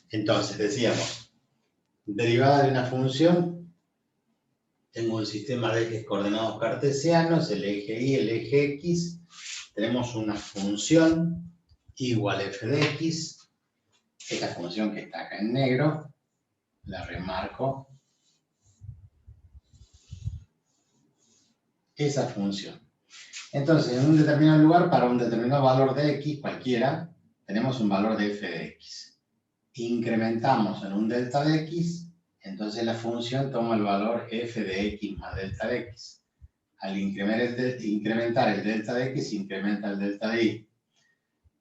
Entonces, decíamos, derivada de una función, tengo un sistema de ejes coordenados cartesianos, el eje Y, el eje X, tenemos una función igual f de x, esta función que está acá en negro, la remarco, esa función. Entonces, en un determinado lugar, para un determinado valor de x, cualquiera, tenemos un valor de f de x. Incrementamos en un delta de x, entonces la función toma el valor f de x más delta de x. Al incrementar el delta de x, incrementa el delta de y.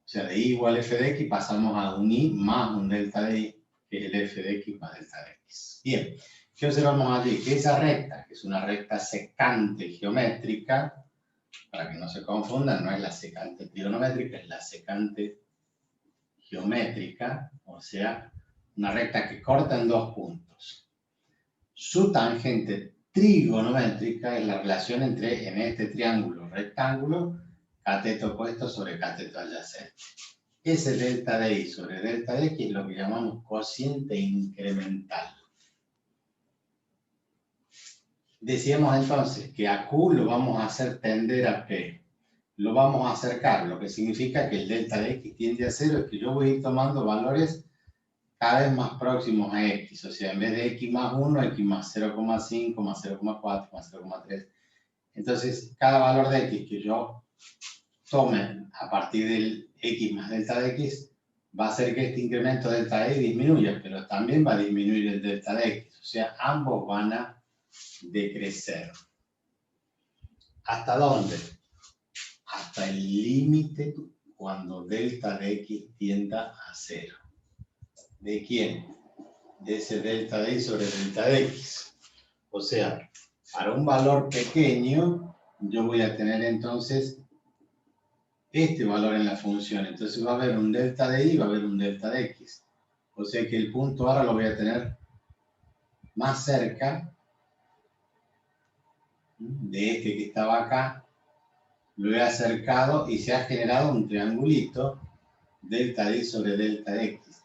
O sea, de y igual f de x pasamos a un y más un delta de y, que es el f de x más delta de x. Bien, ¿qué observamos allí? Que esa recta, que es una recta secante geométrica, para que no se confundan, no es la secante trigonométrica, es la secante geométrica, o sea, una recta que corta en dos puntos. Su tangente trigonométrica es la relación entre, en este triángulo rectángulo, cateto opuesto sobre cateto adyacente. Ese delta de y sobre delta de x es lo que llamamos cociente incremental. Decíamos entonces que a Q lo vamos a hacer tender a P. Lo vamos a acercar, lo que significa que el delta de x tiende a 0, es que yo voy a ir tomando valores cada vez más próximos a x. O sea, en vez de x más 1, x más 0,5, más 0,4, más 0,3. Entonces, cada valor de x que yo tome a partir del x más delta de x va a hacer que este incremento delta de y disminuya, pero también va a disminuir el delta de x. O sea, ambos van a decrecer. ¿Hasta dónde? Hasta el límite cuando delta de x tienda a 0. ¿De quién? De ese delta de y sobre delta de x. O sea, para un valor pequeño, yo voy a tener entonces este valor en la función. Entonces va a haber un delta de y y va a haber un delta de x. O sea que el punto ahora lo voy a tener más cerca de este que estaba acá. Lo he acercado y se ha generado un triangulito, delta de y sobre delta de x.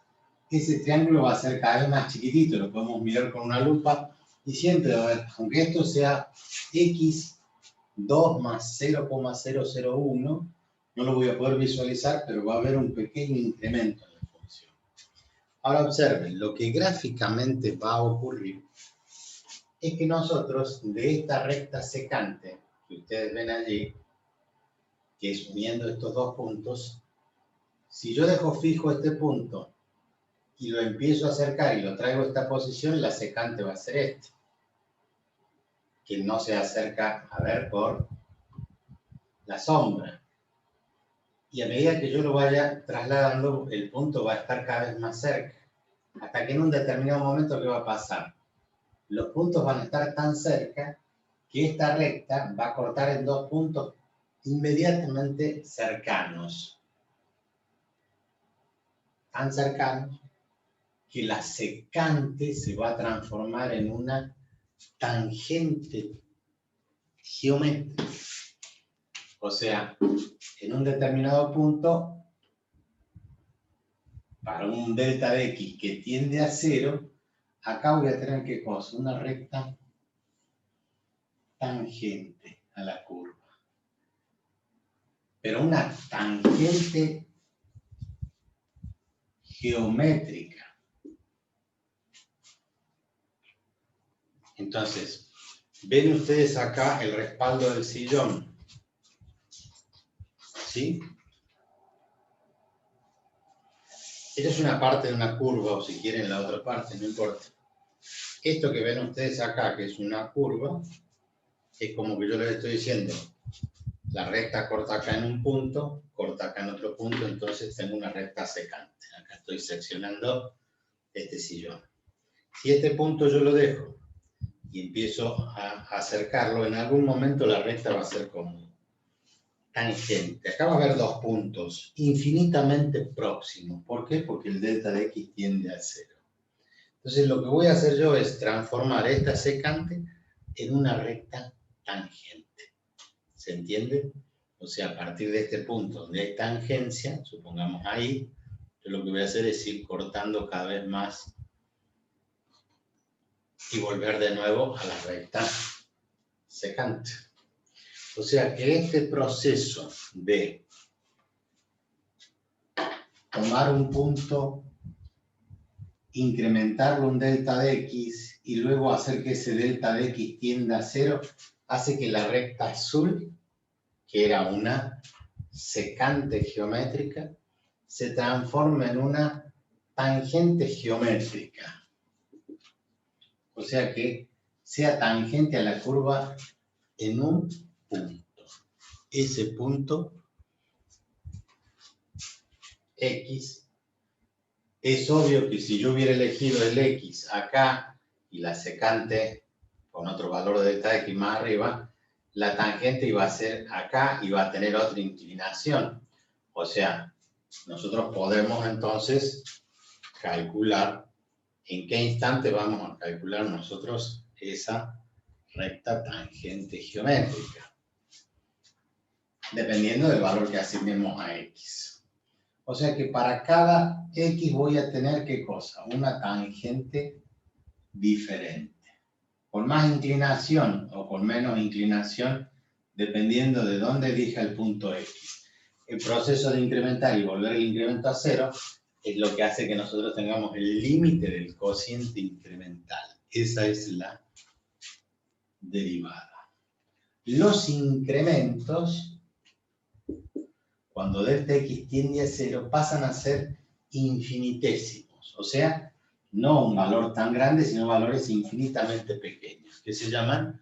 Ese triángulo va a ser cada vez más chiquitito, lo podemos mirar con una lupa y siempre va a haber, aunque esto sea x2 más 0,001, no lo voy a poder visualizar, pero va a haber un pequeño incremento en la función. Ahora observen, lo que gráficamente va a ocurrir es que nosotros de esta recta secante que ustedes ven allí, que es uniendo estos dos puntos, si yo dejo fijo este punto y lo empiezo a acercar y lo traigo a esta posición, la secante va a ser este, que no se acerca a ver por la sombra. Y a medida que yo lo vaya trasladando, el punto va a estar cada vez más cerca, hasta que en un determinado momento, ¿qué va a pasar? Los puntos van a estar tan cerca que esta recta va a cortar en dos puntos inmediatamente cercanos. Tan cercanos que la secante se va a transformar en una tangente geométrica. O sea, en un determinado punto, para un delta de x que tiende a 0, acá voy a tener ¿qué cosa? Una recta tangente a la curva. Pero una tangente geométrica. Entonces, ven ustedes acá el respaldo del sillón. ¿Sí? Esta es una parte de una curva, o si quieren la otra parte, no importa. Esto que ven ustedes acá, que es una curva, es como que yo les estoy diciendo, la recta corta acá en un punto, corta acá en otro punto, entonces tengo una recta secante. Acá estoy seccionando este sillón. Si este punto yo lo dejo y empiezo a acercarlo, en algún momento la recta va a ser como tangente. Acá va a haber dos puntos infinitamente próximos. ¿Por qué? Porque el delta de x tiende a 0. Entonces lo que voy a hacer yo es transformar esta secante en una recta tangente. ¿Se entiende? O sea, a partir de este punto donde hay tangencia, supongamos ahí, Yo lo que voy a hacer es ir cortando cada vez más y volver de nuevo a la recta secante. O sea que este proceso de tomar un punto, incrementarlo un delta de x y luego hacer que ese delta de x tienda a 0, hace que la recta azul, que era una secante geométrica, se transforme en una tangente geométrica. O sea que sea tangente a la curva en un punto. Ese punto x, es obvio que si yo hubiera elegido el x acá y la secante con otro valor de delta x más arriba, la tangente iba a ser acá y va a tener otra inclinación. O sea, nosotros podemos entonces calcular en qué instante vamos a calcular nosotros esa recta tangente geométrica, dependiendo del valor que asignemos a x. O sea que para cada x voy a tener, ¿qué cosa? Una tangente diferente. Con más inclinación o con menos inclinación, dependiendo de dónde elija el punto x. El proceso de incrementar y volver el incremento a 0 es lo que hace que nosotros tengamos el límite del cociente incremental. Esa es la derivada. Los incrementos, cuando delta x tiende a 0, pasan a ser infinitésimos. O sea, no un valor tan grande, sino valores infinitamente pequeños, que se llaman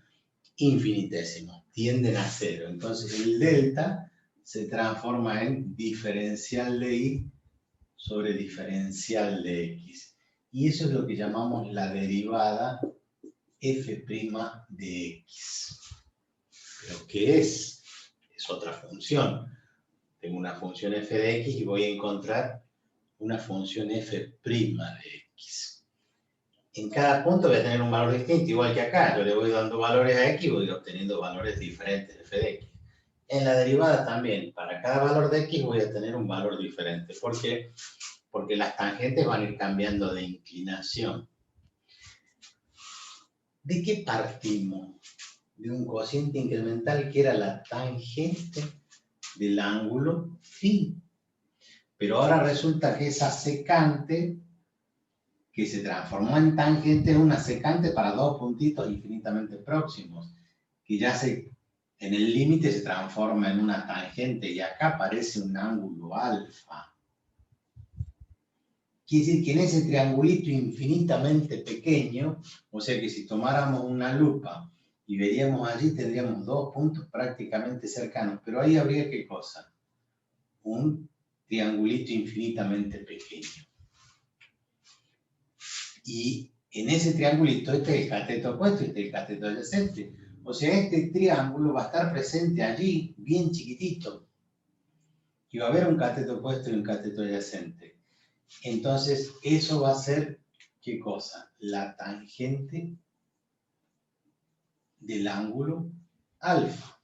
infinitesimos, tienden a 0. Entonces el delta se transforma en diferencial de y sobre diferencial de x. Y eso es lo que llamamos la derivada f' de x. ¿Pero qué es? Es otra función. Tengo una función f de x y voy a encontrar una función f' de x. En cada punto voy a tener un valor distinto, igual que acá. Yo le voy dando valores a x y voy obteniendo valores diferentes de f de x. En la derivada también, para cada valor de x voy a tener un valor diferente. ¿Por qué? Porque las tangentes van a ir cambiando de inclinación. ¿De qué partimos? De un cociente incremental que era la tangente del ángulo phi. Pero ahora resulta que esa secante, que se transformó en tangente, es una secante para dos puntitos infinitamente próximos, que ya en el límite se transforma en una tangente y acá aparece un ángulo alfa. Quiere decir que en ese triangulito infinitamente pequeño, o sea que si tomáramos una lupa y veríamos allí, tendríamos dos puntos prácticamente cercanos, pero ahí habría ¿qué cosa? Un triangulito infinitamente pequeño. Y en ese triangulito, este es el cateto opuesto y este es el cateto adyacente. O sea, este triángulo va a estar presente allí, bien chiquitito. Y va a haber un cateto opuesto y un cateto adyacente. Entonces, eso va a ser, ¿qué cosa? La tangente del ángulo alfa.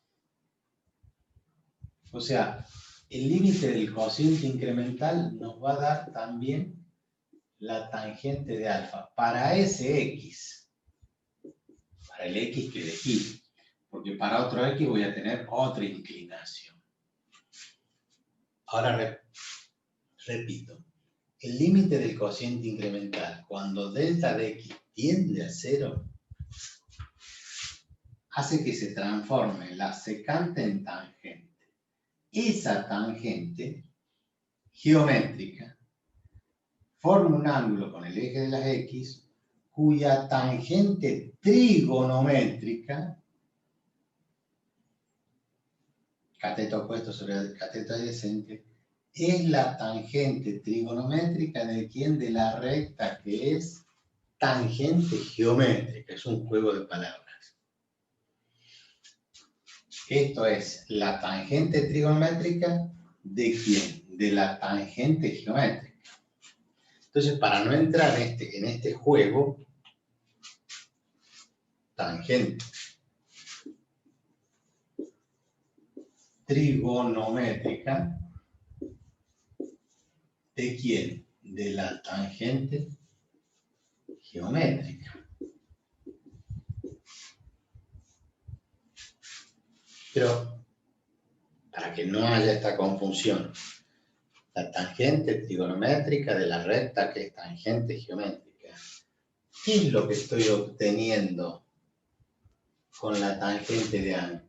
O sea, el límite del cociente incremental nos va a dar también la tangente de alfa para ese x, para el x que elegí, porque para otro x voy a tener otra inclinación. Ahora repito, el límite del cociente incremental cuando delta de x tiende a 0 hace que se transforme la secante en tangente. Esa tangente geométrica forma un ángulo con el eje de las x cuya tangente trigonométrica, cateto opuesto sobre el cateto adyacente, es la tangente trigonométrica de quién, de la recta que es tangente geométrica, es un juego de palabras. Esto es la tangente trigonométrica de quién, de la tangente geométrica. Entonces, para no entrar en este juego, tangente trigonométrica ¿De quién? De la tangente geométrica. Pero, para que no haya esta confusión, la tangente trigonométrica de la recta que es tangente geométrica, ¿qué es lo que estoy obteniendo con la tangente de ángulo?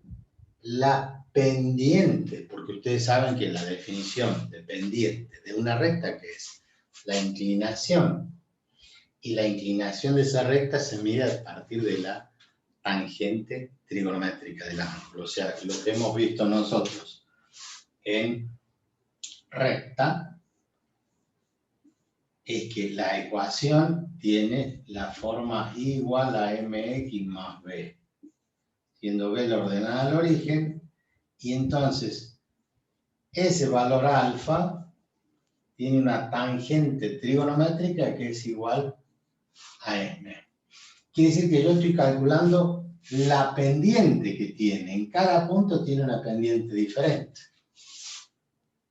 La pendiente, porque ustedes saben que la definición de pendiente de una recta que es la inclinación, y la inclinación de esa recta se mide a partir de la tangente trigonométrica del ángulo. O sea, lo que hemos visto nosotros en recta es que la ecuación tiene la forma igual a mx más b, siendo b la ordenada al origen, y entonces ese valor alfa tiene una tangente trigonométrica que es igual a m. Quiere decir que yo estoy calculando la pendiente que tiene. En cada punto tiene una pendiente diferente.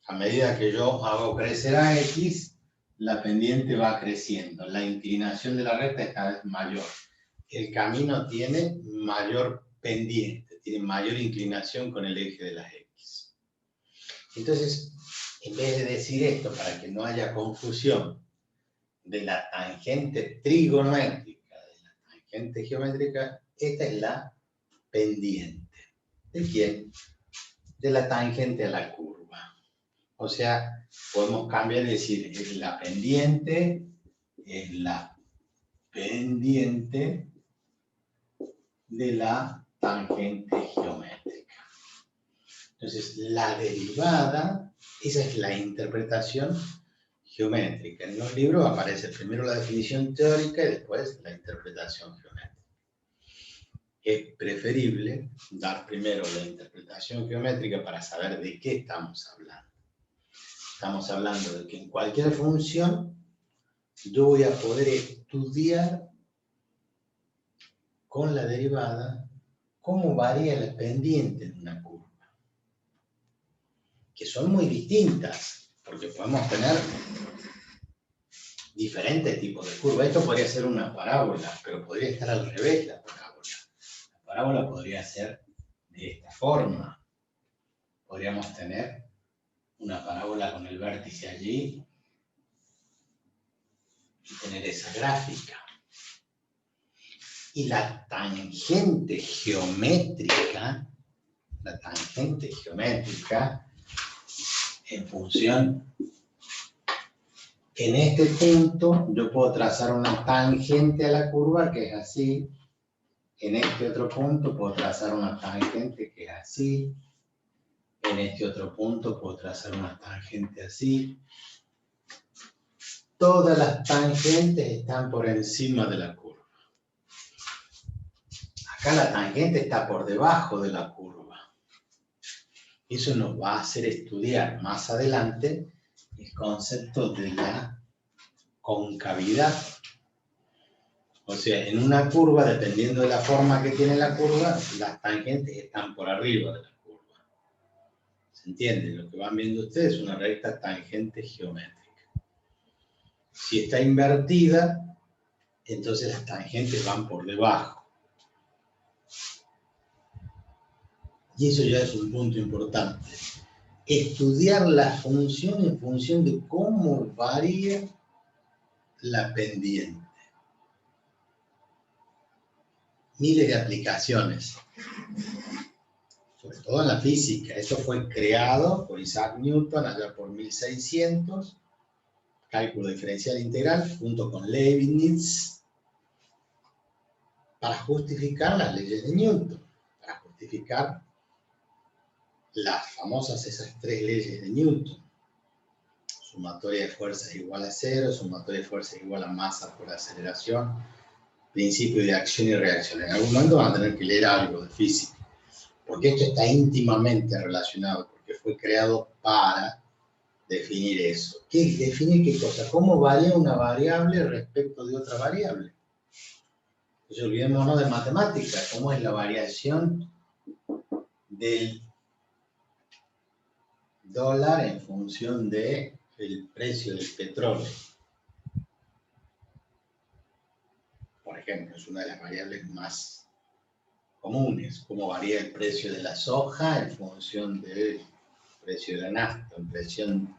A medida que yo hago crecer a x, la pendiente va creciendo. La inclinación de la recta es cada vez mayor. El camino tiene mayor pendiente, tiene mayor inclinación con el eje de las x. Entonces, en vez de decir esto, para que no haya confusión de la tangente trigonométrica, de la tangente geométrica, esta es la pendiente. ¿De quién? De la tangente a la curva. O sea, podemos cambiar y decir, es la pendiente de la tangente geométrica. Entonces, la derivada, esa es la interpretación geométrica. En los libros aparece primero la definición teórica y después la interpretación geométrica. Es preferible dar primero la interpretación geométrica para saber de qué estamos hablando. Estamos hablando de que en cualquier función yo voy a poder estudiar con la derivada cómo varía la pendiente en una curva. Que son muy distintas, porque podemos tener diferentes tipos de curvas. Esto podría ser una parábola, pero podría estar al revés la parábola. La parábola podría ser de esta forma. Podríamos tener una parábola con el vértice allí y tener esa gráfica. Y la tangente geométrica en función, en este punto yo puedo trazar una tangente a la curva que es así, en este otro punto puedo trazar una tangente que es así, en este otro punto puedo trazar una tangente así. Todas las tangentes están por encima de la curva. Acá la tangente está por debajo de la curva. Eso nos va a hacer estudiar más adelante el concepto de la concavidad. O sea, en una curva, dependiendo de la forma que tiene la curva, las tangentes están por arriba de la curva. ¿Se entiende? Lo que van viendo ustedes es una recta tangente geométrica. Si está invertida, entonces las tangentes van por debajo. Y eso ya es un punto importante. Estudiar la función en función de cómo varía la pendiente. Miles de aplicaciones, sobre todo en la física. Esto fue creado por Isaac Newton allá por 1600, cálculo diferencial integral, junto con Leibniz, para justificar las leyes de Newton, para justificar las famosas esas tres leyes de Newton. Sumatoria de fuerzas igual a cero, sumatoria de fuerzas igual a masa por aceleración, principio de acción y reacción. En algún momento van a tener que leer algo de física, porque esto está íntimamente relacionado, porque fue creado para definir eso. ¿Definir qué cosa? ¿Cómo varía una variable respecto de otra variable? Entonces olvidémonos de matemáticas, cómo es la variación del dólar en función de el precio del petróleo, por ejemplo, es una de las variables más comunes, cómo varía el precio de la soja en función del precio de la nafta, en función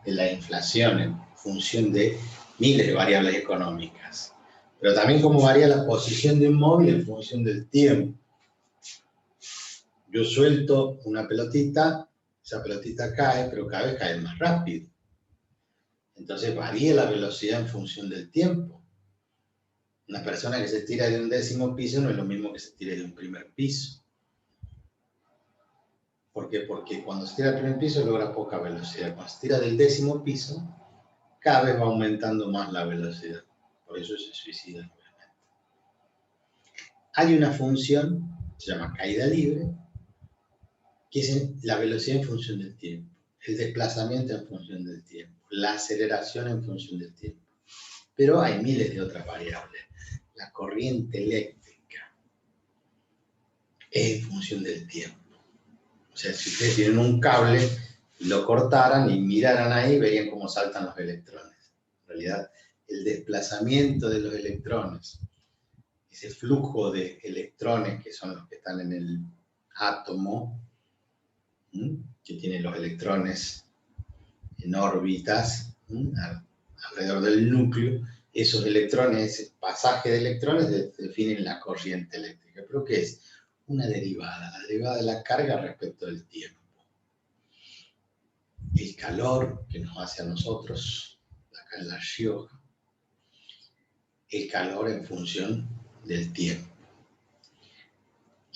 de la inflación, en función de miles de variables económicas. Pero también cómo varía la posición de un móvil en función del tiempo. Yo suelto una pelotita, esa pelotita cae, pero cada vez cae más rápido. Entonces varía la velocidad en función del tiempo. Una persona que se tira de un 10º piso no es lo mismo que se tire de un primer piso. ¿Por qué? Porque cuando se tira del primer piso logra poca velocidad. Cuando se tira del 10º piso, cada vez va aumentando más la velocidad. Por eso se suicidan, obviamente. Hay una función, se llama caída libre, que es la velocidad en función del tiempo, el desplazamiento en función del tiempo, la aceleración en función del tiempo. Pero hay miles de otras variables. La corriente eléctrica es en función del tiempo. O sea, si ustedes tienen un cable y lo cortaran y miraran ahí, verían cómo saltan los electrones. En realidad, el desplazamiento de los electrones, ese flujo de electrones que son los que están en el átomo, que tiene los electrones en órbitas alrededor del núcleo, esos electrones, ese pasaje de electrones definen la corriente eléctrica. ¿Pero qué es? Una derivada, la derivada de la carga respecto del tiempo. El calor que nos hace a nosotros, acá en La Rioja, el calor en función del tiempo.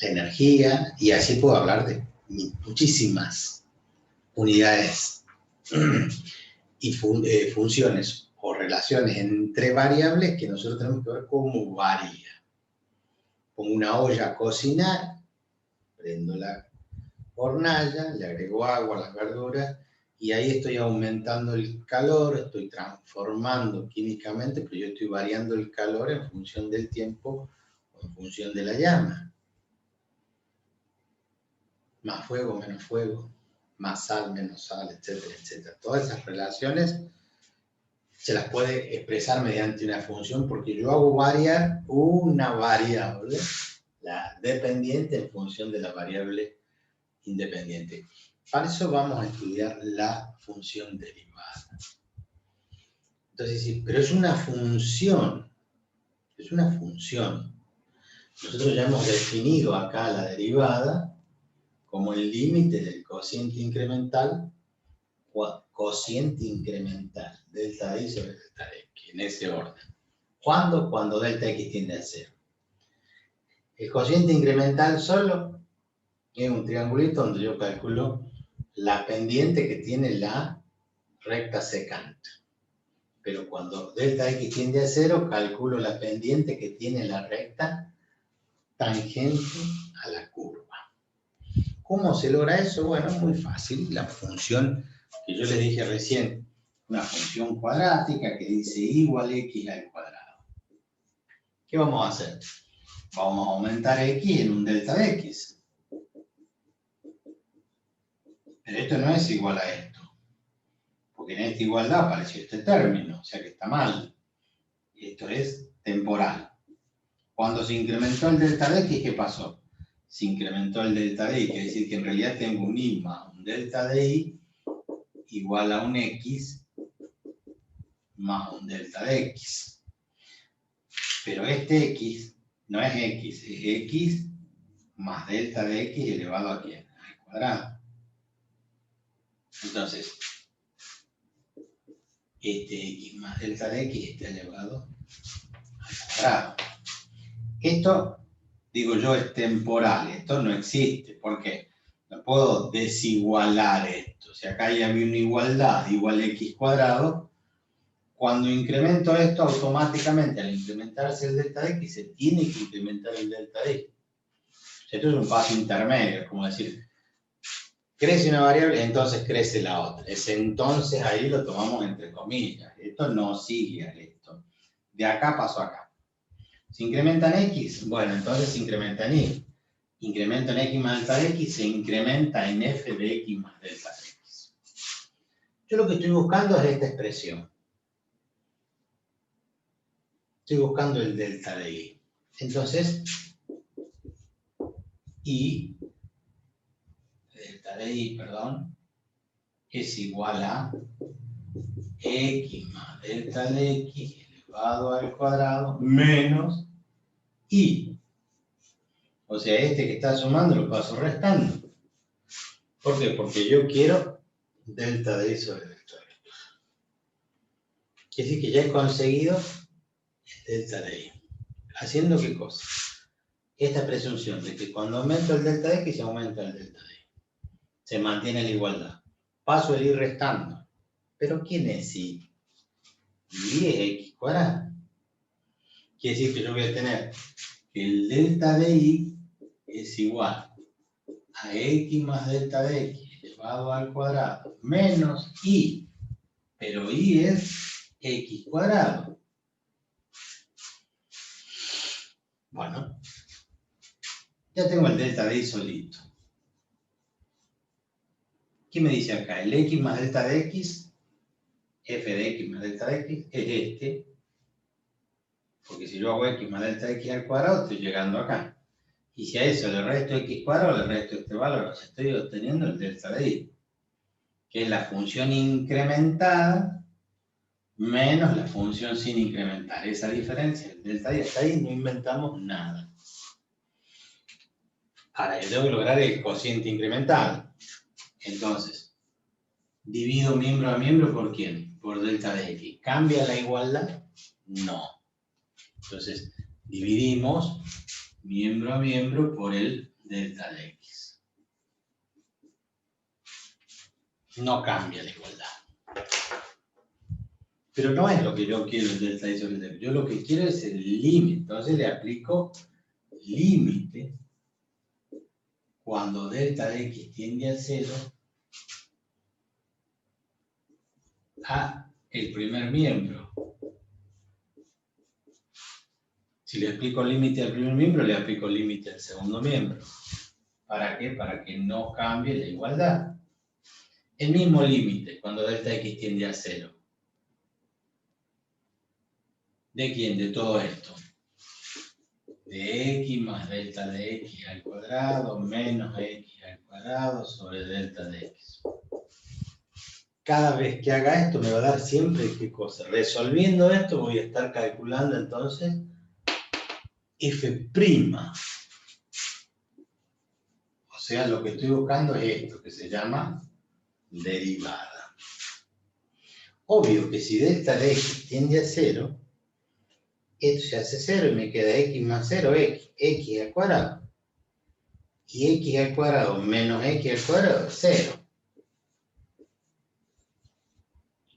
La energía, y así puedo hablar de muchísimas unidades y funciones o relaciones entre variables que nosotros tenemos que ver cómo varía. Pongo una olla a cocinar, prendo la hornalla, le agrego agua a las verduras y ahí estoy aumentando el calor, estoy transformando químicamente, pero yo estoy variando el calor en función del tiempo o en función de la llama. Más fuego, menos fuego, más sal, menos sal, etcétera, etcétera. Todas esas relaciones se las puede expresar mediante una función porque yo hago variar una variable, la dependiente, en función de la variable independiente. Para eso vamos a estudiar la función derivada. Entonces, sí, pero es una función, es una función. Nosotros ya hemos definido acá la derivada como el límite del cociente incremental, delta y sobre delta x, en ese orden. ¿Cuándo? Cuando delta x tiende a 0. El cociente incremental solo es un triangulito donde yo calculo la pendiente que tiene la recta secante. Pero cuando delta x tiende a 0, calculo la pendiente que tiene la recta tangente a la curva. ¿Cómo se logra eso? Bueno, es muy fácil. La función que yo les dije recién, una función cuadrática que dice igual x al cuadrado. ¿Qué vamos a hacer? Vamos a aumentar x en un delta de x. Pero esto no es igual a esto. Porque en esta igualdad apareció este término, o sea que está mal. Y esto es temporal. Cuando se incrementó el delta de x, ¿qué pasó? Se incrementó el delta de y, quiere decir que en realidad tengo un y más un delta de y igual a un x más un delta de x. Pero este x no es x, es x más delta de x elevado a ¿quién? Al cuadrado. Entonces, este x más delta de x está elevado al cuadrado. Esto, digo yo, es temporal, esto no existe. ¿Por qué? No puedo desigualar esto. Si acá ya había una igualdad igual a x cuadrado, cuando incremento esto, automáticamente al incrementarse el delta de x, se tiene que incrementar el delta de x. Esto es un paso intermedio, es como decir, crece una variable, entonces crece la otra. Ese entonces ahí lo tomamos entre comillas. Esto no sigue a esto. De acá pasó acá. ¿Se incrementa en x? Bueno, entonces se incrementa en y. Incremento en x más delta de x, se incrementa en f de x más delta de x. Yo lo que estoy buscando es esta expresión. Estoy buscando el delta de I. Entonces, delta de I, perdón, es igual a X más delta de X elevado al cuadrado menos I. O sea, este que está sumando lo paso restando. ¿Por qué? Porque yo quiero delta de I sobre delta de I. Quiere decir que ya he conseguido delta de I. ¿Haciendo qué cosa? Esta presunción de que cuando aumento el delta de X se aumenta el delta de I. Se mantiene la igualdad. Paso el I restando. ¿Pero quién es I? I es X cuadrado. Quiere decir que yo voy a tener que el delta de I es igual a X más delta de X elevado al cuadrado menos I. Pero I es X cuadrado. Bueno, ya tengo el delta de I solito. ¿Qué me dice acá? El X más delta de X, f de X más delta de X, es este. Porque si yo hago X más delta de X al cuadrado, estoy llegando acá. Y si a eso le resto X cuadrado, le resto este valor, estoy obteniendo el delta de I, que es la función incrementada menos la función sin incrementar. Esa diferencia, el delta de I está ahí, no inventamos nada. Ahora, yo tengo que lograr el cociente incremental. Entonces, divido miembro a miembro ¿por quién? Por delta de X. ¿Cambia la igualdad? No. Entonces, dividimos miembro a miembro por el delta de X. No cambia la igualdad. Pero no es lo que yo quiero el delta y sobre el delta. Yo lo que quiero es el límite. Entonces le aplico límite cuando delta de X tiende a 0 a el primer miembro. Si le aplico límite al primer miembro, le aplico límite al segundo miembro. ¿Para qué? Para que no cambie la igualdad. El mismo límite cuando delta X tiende a 0. ¿De quién? De todo esto. De X más delta de X al cuadrado menos X al cuadrado sobre delta de X. Cada vez que haga esto me va a dar siempre qué cosa. Resolviendo esto voy a estar calculando entonces f'. O sea, lo que estoy buscando es esto, que se llama derivada. Obvio que si delta de X tiende a 0, esto se hace 0 y me queda X más 0, X al cuadrado. Y X al cuadrado menos X al cuadrado es 0.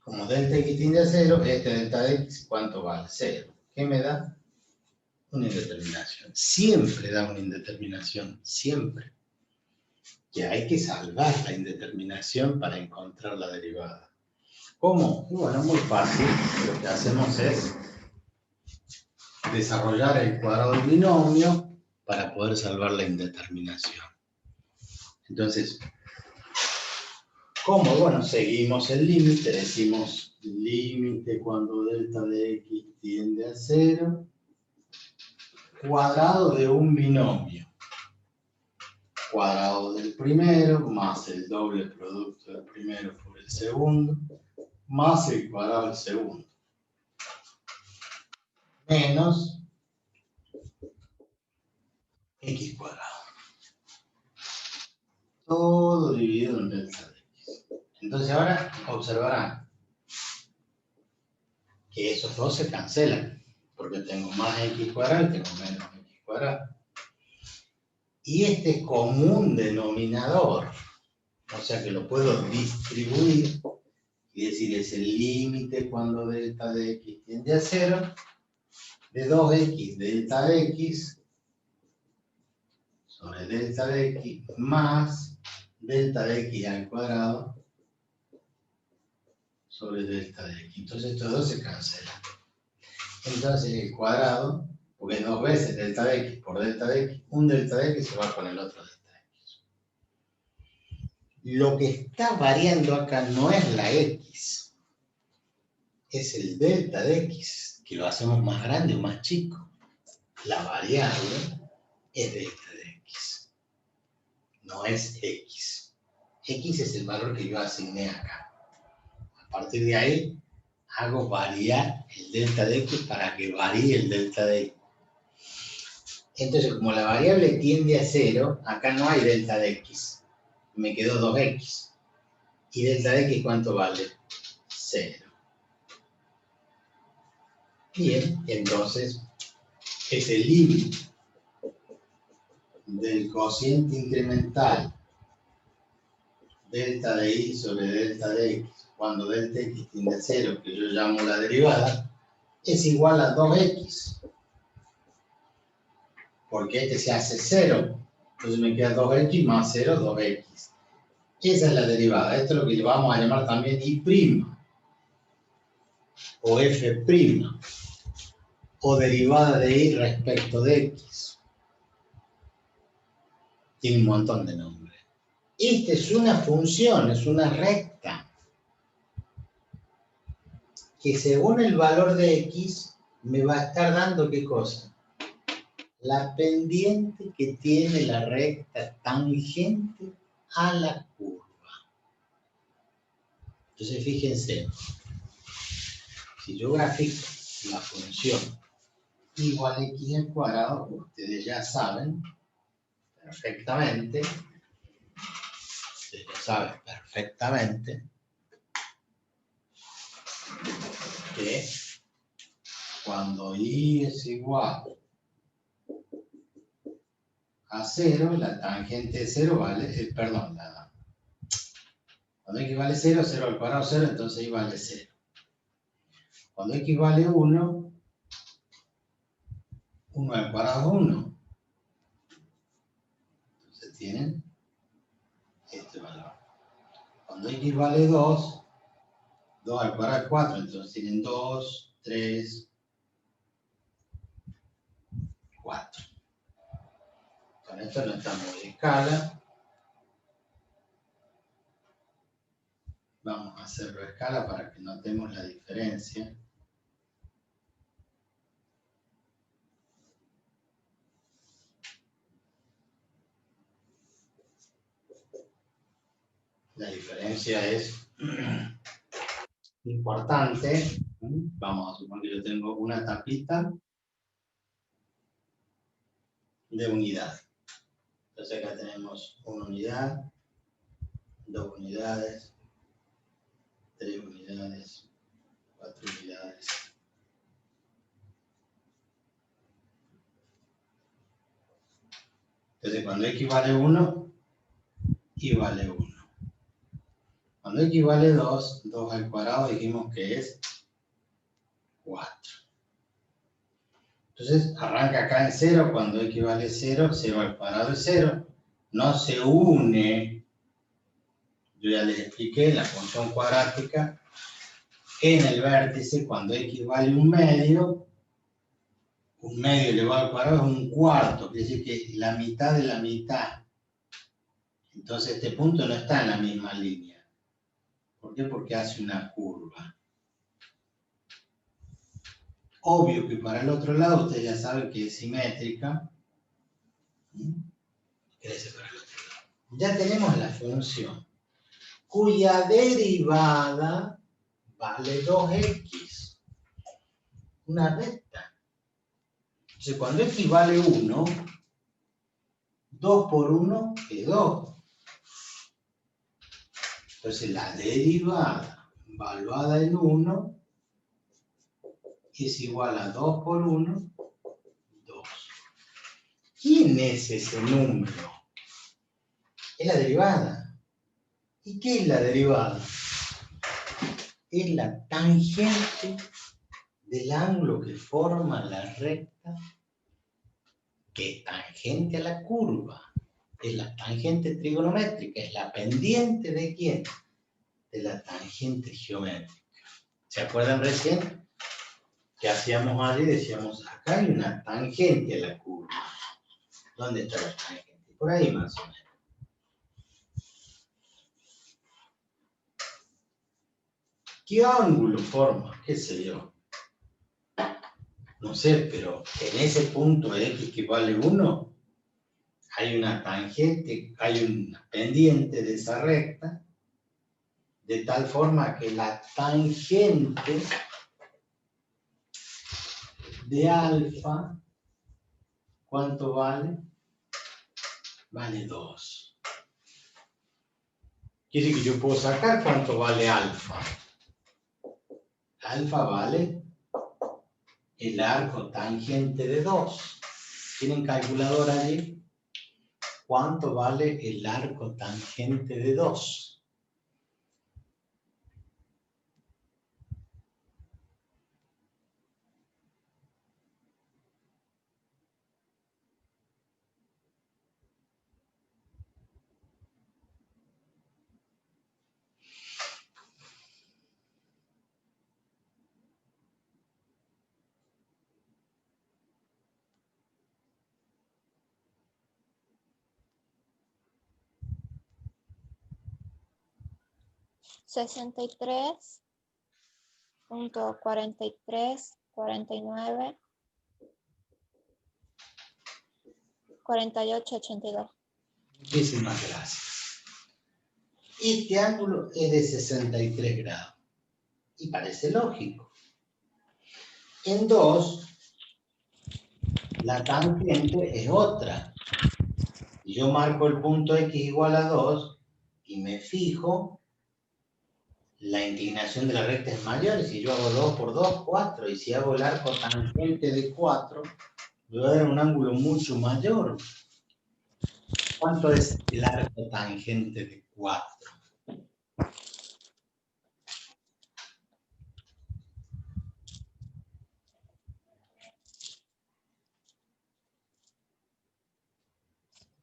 Como delta X tiende a 0, este delta de X, ¿cuánto vale? 0. ¿Qué me da? Una indeterminación. Siempre da una indeterminación, siempre. Que hay que salvar la indeterminación para encontrar la derivada. ¿Cómo? Y bueno, muy fácil. Lo que hacemos es desarrollar el cuadrado del binomio para poder salvar la indeterminación. Entonces, ¿cómo? Bueno, seguimos el límite, decimos límite cuando delta de X tiende a 0, cuadrado de un binomio. Cuadrado del primero más el doble producto del primero por el segundo, más el cuadrado del segundo. Menos X cuadrado. Todo dividido en delta de X. Entonces ahora observarán que esos dos se cancelan, porque tengo más X cuadrado y tengo menos X cuadrado. Y este común denominador, o sea que lo puedo distribuir y decir es el límite cuando delta de X tiende a 0 de 2X delta de X sobre delta de X más delta de X al cuadrado sobre delta de X. Entonces estos dos se cancelan. Entonces el cuadrado, porque es 2 veces delta de X por delta de X, un delta de X se va con el otro delta de X. Lo que está variando acá no es la x, es el delta de x, que lo hacemos más grande o más chico. La variable es delta de x, no es x. X es el valor que yo asigné acá. A partir de ahí, hago variar el delta de x para que varíe el delta de x. Entonces, como la variable tiende a 0, acá no hay delta de x. Me quedó 2x. ¿Y delta de x cuánto vale? 0. Bien, entonces es el límite del cociente incremental delta de y sobre delta de x, cuando delta de x tiende a 0, que yo llamo la derivada, es igual a 2x. Porque este se hace 0. Entonces me queda 2x más 0, 2x. Esa es la derivada. Esto es lo que le vamos a llamar también y' o f', o derivada de y respecto de x. Tiene un montón de nombres. Esta es una función, es una recta, que según el valor de x me va a estar dando ¿qué cosa? La pendiente que tiene la recta tangente a la curva. Entonces fíjense, si yo grafico la función igual a x al cuadrado, ustedes ya saben perfectamente, que cuando y es igual a 0, la tangente de 0 vale, cuando x vale 0, 0 al cuadrado 0, entonces y vale 0. Cuando x vale 1, 1 al cuadrado es 1. Entonces tienen este valor. Cuando x vale 2, 2 al cuadrado es 4, entonces tienen 2, 3, 4. Con esto no estamos en escala. Vamos a hacerlo a escala para que notemos la diferencia. La diferencia es importante. Vamos a suponer que yo tengo una tapita de unidad. Entonces acá tenemos una unidad, 2 unidades, 3 unidades, 4 unidades. Entonces cuando x vale 1, y vale 1. Cuando x vale 2, 2 al cuadrado dijimos que es 4. Entonces arranca acá en 0, cuando x vale 0, 0 al cuadrado es 0. No se une, yo ya les expliqué, la función cuadrática en el vértice, cuando x vale 1/2, 1/2 elevado al cuadrado es 1/4, quiere decir que la mitad de la mitad. Entonces este punto no está en la misma línea. ¿Por qué? Porque hace una curva. Obvio que para el otro lado, ustedes ya saben que es simétrica. Crece para el otro lado. Ya tenemos la función, cuya derivada vale 2x. Una recta. Entonces, cuando x vale 1, 2 por 1 es 2. Entonces, la derivada valuada en 1 es igual a 2 por 1, 2. ¿Quién es ese número? Es la derivada. ¿Y qué es la derivada? Es la tangente del ángulo que forma la recta que es tangente a la curva. Es la tangente trigonométrica, es la pendiente ¿de quién? De la tangente geométrica. ¿Se acuerdan recién? ¿Qué hacíamos allí? Decíamos, acá hay una tangente a la curva. ¿Dónde está la tangente? Por ahí más o menos. ¿Qué ángulo forma? ¿Qué sé yo? No sé, pero en ese punto X que vale 1, hay una tangente, hay una pendiente de esa recta, de tal forma que la tangente de alfa, ¿cuánto vale? Vale 2. Quiere decir que yo puedo sacar cuánto vale alfa. Alfa vale el arco tangente de 2. ¿Tienen calculadora allí? ¿Cuánto vale el arco tangente de 2? $63.4349 48.82. Muchísimas gracias. Este ángulo es de 63 grados. Y parece lógico. En 2, la tangente es otra. Yo marco el punto X igual a 2 y me fijo, la inclinación de la recta es mayor. Y si yo hago 2 por 2, 4. Y si hago el arco tangente de 4, voy a dar un ángulo mucho mayor. ¿Cuánto es el arco tangente de 4?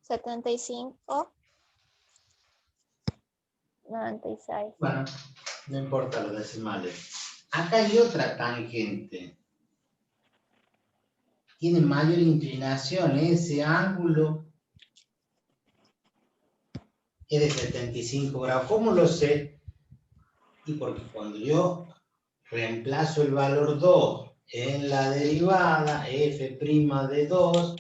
$75.96. Bueno, no importa los decimales. Acá hay otra tangente. Tiene mayor inclinación. Ese ángulo es de 75 grados. ¿Cómo lo sé? Y porque cuando yo reemplazo el valor 2 en la derivada, f' de 2,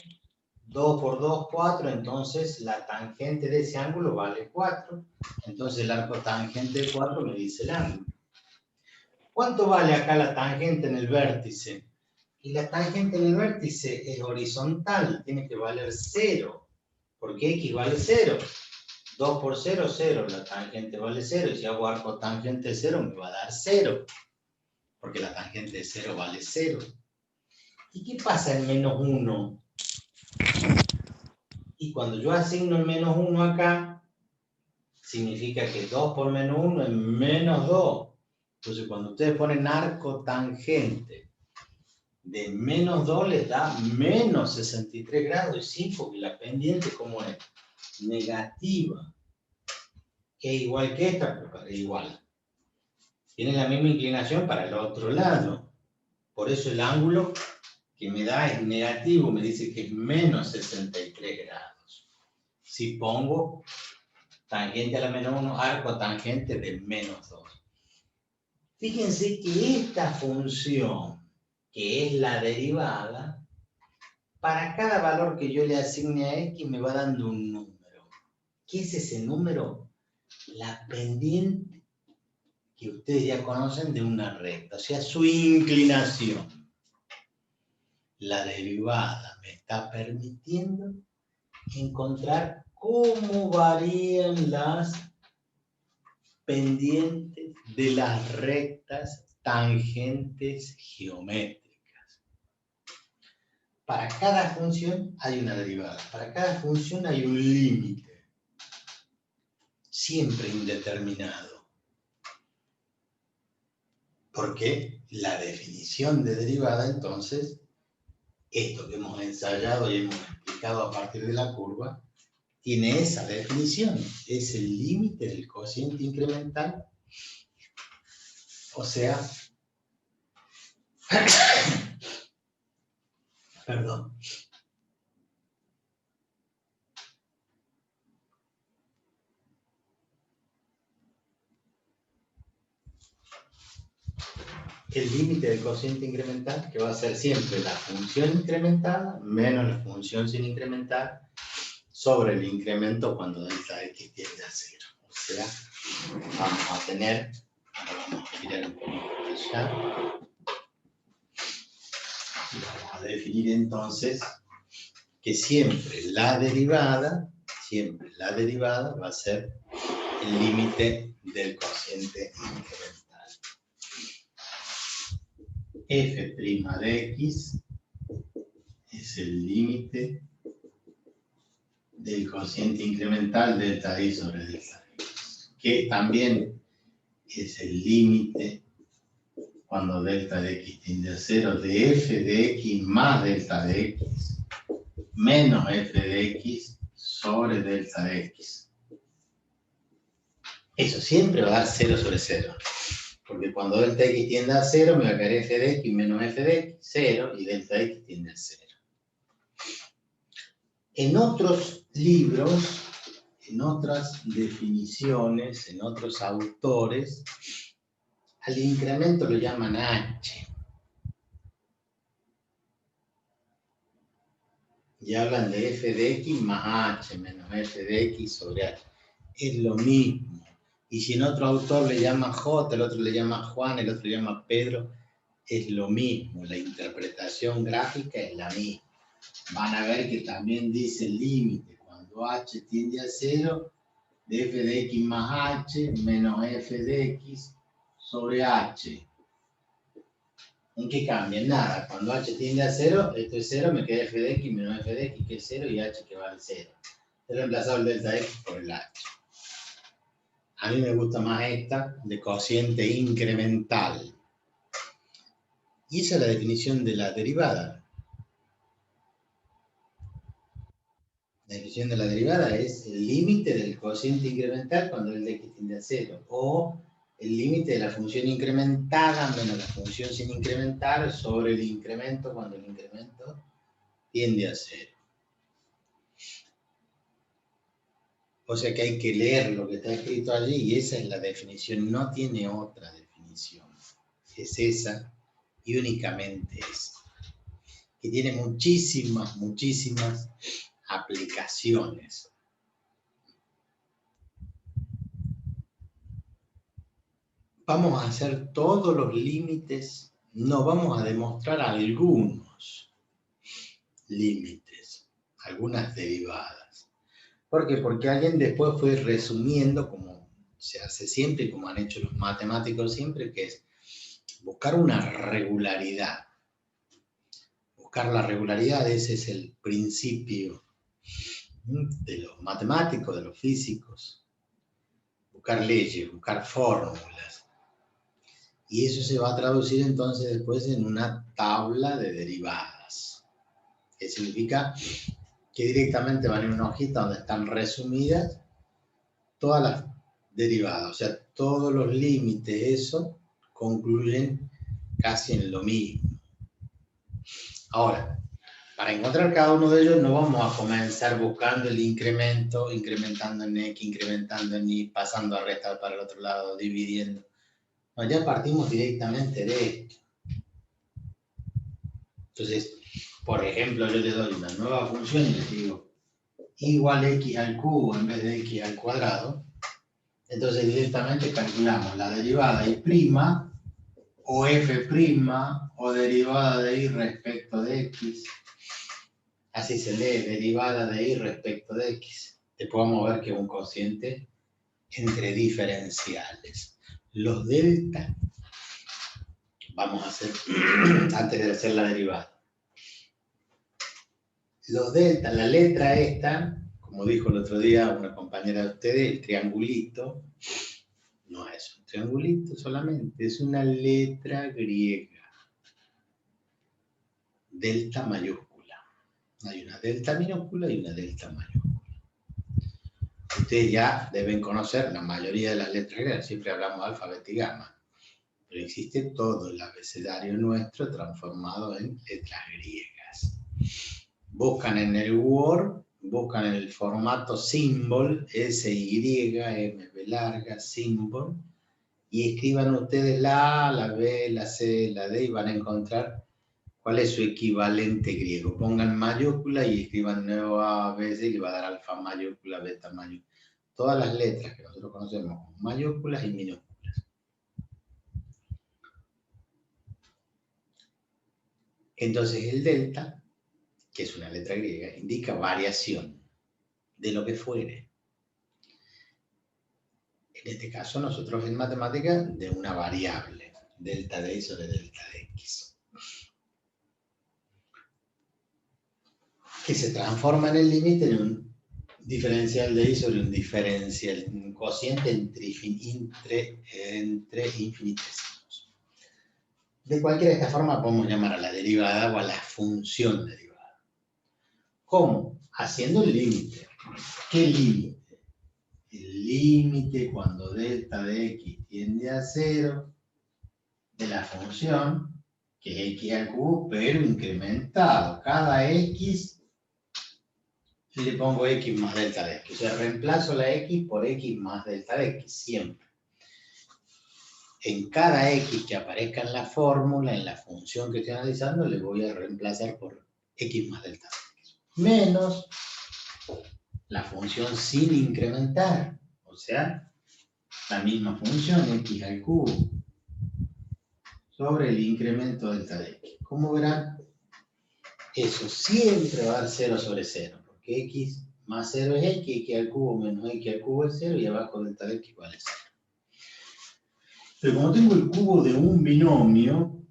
2 por 2, 4, entonces la tangente de ese ángulo vale 4. Entonces el arco tangente de 4 me dice el ángulo. ¿Cuánto vale acá la tangente en el vértice? Y la tangente en el vértice es horizontal, tiene que valer 0, porque X vale 0. 2 por 0, 0, la tangente vale 0, y si hago arco tangente 0 me va a dar 0, porque la tangente de 0 vale 0. ¿Y qué pasa en menos 1? Y cuando yo asigno el menos 1 acá, significa que 2 por menos 1 es menos 2. Entonces cuando ustedes ponen arco tangente de menos 2 les da menos 63 grados, y sí, porque la pendiente como es negativa, es igual que esta, pero es igual. Tiene la misma inclinación para el otro lado. Por eso el ángulo que me da es negativo, me dice que es menos 63 grados. Si pongo tangente a la menos 1, arco tangente de menos 2. Fíjense que esta función, que es la derivada, para cada valor que yo le asigne a X me va dando un número. ¿Qué es ese número? La pendiente que ustedes ya conocen de una recta, o sea, su inclinación. La derivada me está permitiendo encontrar cómo varían las pendientes de las rectas tangentes geométricas. Para cada función hay una derivada, para cada función hay un límite, siempre indeterminado. Porque la definición de derivada, entonces, esto que hemos ensayado y hemos explicado a partir de la curva, tiene esa definición, es el límite del cociente incremental, o sea, perdón, el límite del cociente incremental, que va a ser siempre la función incrementada menos la función sin incrementar sobre el incremento cuando delta x tiende a 0. O sea, vamos a tener, ahora vamos a mirar un poquito allá, y vamos a definir entonces que siempre la derivada va a ser el límite del cociente incremental. F' de x es el límite del cociente incremental delta y sobre delta x, que también es el límite cuando delta de x tiende a 0 de f de x más delta de x menos f de x sobre delta de x. Eso siempre va a dar 0 sobre 0. Porque cuando delta x tiende a 0, me va a quedar f de x menos f de x, 0, y delta x tiende a 0. En otros libros, en otras definiciones, en otros autores, al incremento lo llaman h. Y hablan de f de x más h menos f de x sobre h. Es lo mismo. Y si en otro autor le llama J, el otro le llama Juan, el otro le llama Pedro, es lo mismo. La interpretación gráfica es la misma. Van a ver que también dice el límite. Cuando h tiende a 0, de f de x más h menos f de x sobre h. ¿En qué cambia? Nada. Cuando h tiende a 0, esto es 0, me queda f de x menos f de x, que es 0, y h que vale 0. He reemplazado el delta x por el h. A mí me gusta más esta, de cociente incremental. Y esa es la definición de la derivada. La definición de la derivada es el límite del cociente incremental cuando el de x tiende a 0, o el límite de la función incrementada menos la función sin incrementar sobre el incremento cuando el incremento tiende a 0. O sea que hay que leer lo que está escrito allí y esa es la definición, no tiene otra definición. Es esa y únicamente esa. Que tiene muchísimas aplicaciones. Vamos a hacer todos los límites, no, vamos a demostrar algunos límites, algunas derivadas. ¿Por qué? Porque alguien después fue resumiendo, como se hace siempre, como han hecho los matemáticos siempre, que es buscar una regularidad. Buscar la regularidad, ese es el principio de los matemáticos, de los físicos. Buscar leyes, buscar fórmulas. Y eso se va a traducir entonces después en una tabla de derivadas. Que significa que directamente van en una hojita donde están resumidas todas las derivadas. O sea, todos los límites, eso, concluyen casi en lo mismo. Ahora, para encontrar cada uno de ellos no vamos a comenzar buscando el incremento, incrementando en x, incrementando en y, pasando a restar para el otro lado, dividiendo. No, ya partimos directamente de esto. Entonces, por ejemplo, yo le doy una nueva función y le digo igual x al cubo en vez de x al cuadrado. Entonces directamente calculamos la derivada y prima, o f prima, o derivada de y respecto de x. Así se lee, derivada de y respecto de x. Después vamos a ver que es un cociente entre diferenciales. Los delta, vamos a hacer, antes de hacer la derivada. Los delta, la letra esta, como dijo el otro día una compañera de ustedes, el triangulito, no es un triangulito solamente, es una letra griega. Delta mayúscula. Hay una delta minúscula y una delta mayúscula. Ustedes ya deben conocer la mayoría de las letras griegas, siempre hablamos de alfabeto y gamma, pero existe todo el abecedario nuestro transformado en letras griegas. Buscan en el Word, buscan en el formato symbol, SY, MB larga, symbol, y escriban ustedes la A, la B, la C, la D y van a encontrar cuál es su equivalente griego. Pongan mayúscula y escriban nuevo A, B, C y le va a dar alfa mayúscula, beta mayúscula. Todas las letras que nosotros conocemos con mayúsculas y minúsculas. Entonces el delta, que es una letra griega, indica variación de lo que fuere. En este caso nosotros en matemática de una variable, delta de y sobre delta de x, que se transforma en el límite en un diferencial de y sobre un diferencial, un cociente entre infinitesimos. De cualquiera de estas formas podemos llamar a la derivada o a la función derivada. ¿Cómo? Haciendo el límite. ¿Qué límite? El límite cuando delta de x tiende a 0 de la función, que es x al cubo, pero incrementado. Cada x le pongo x más delta de x. O sea, reemplazo la x por x más delta de x, siempre. En cada x que aparezca en la fórmula, en la función que estoy analizando, le voy a reemplazar por x más delta de x. Menos la función sin incrementar. O sea, la misma función, x al cubo, sobre el incremento delta de x. Como verán, eso siempre va a dar 0 sobre 0, porque x más 0 es x al cubo menos x al cubo es 0, y abajo delta de x vale 0. Pero como tengo el cubo de un binomio,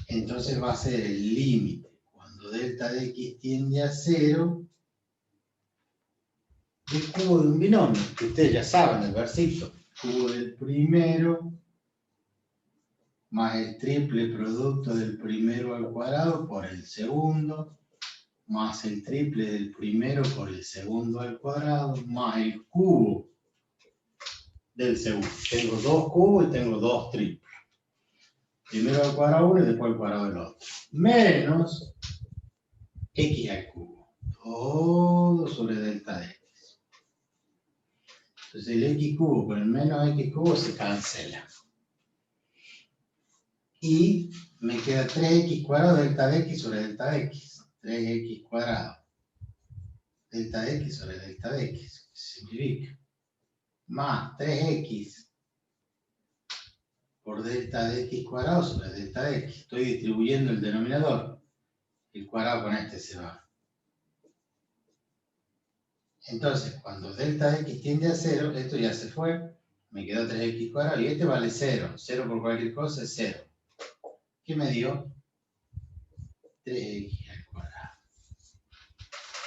entonces va a ser el límite. Cuando delta de x tiende a 0, el cubo de un binomio, que ustedes ya saben el versito, cubo del primero más el triple producto del primero al cuadrado por el segundo, más el triple del primero por el segundo al cuadrado, más el cubo del segundo. Tengo dos cubos y tengo dos triples. Primero al cuadrado uno y después al cuadrado del otro. Menos x al cubo. Todo sobre delta de x. Entonces el x cubo con el menos x cubo se cancela. Y me queda 3x cuadrado delta de x sobre delta de x. 3x cuadrado delta de x sobre delta de x. Se simplifica. Más 3x por delta de x cuadrado sobre delta de x. Estoy distribuyendo el denominador. El cuadrado con este se va. Entonces, cuando delta de x tiende a 0, esto ya se fue. Me quedó 3x cuadrado y este vale 0. 0 por cualquier cosa es 0. ¿Qué me dio? 3x al cuadrado.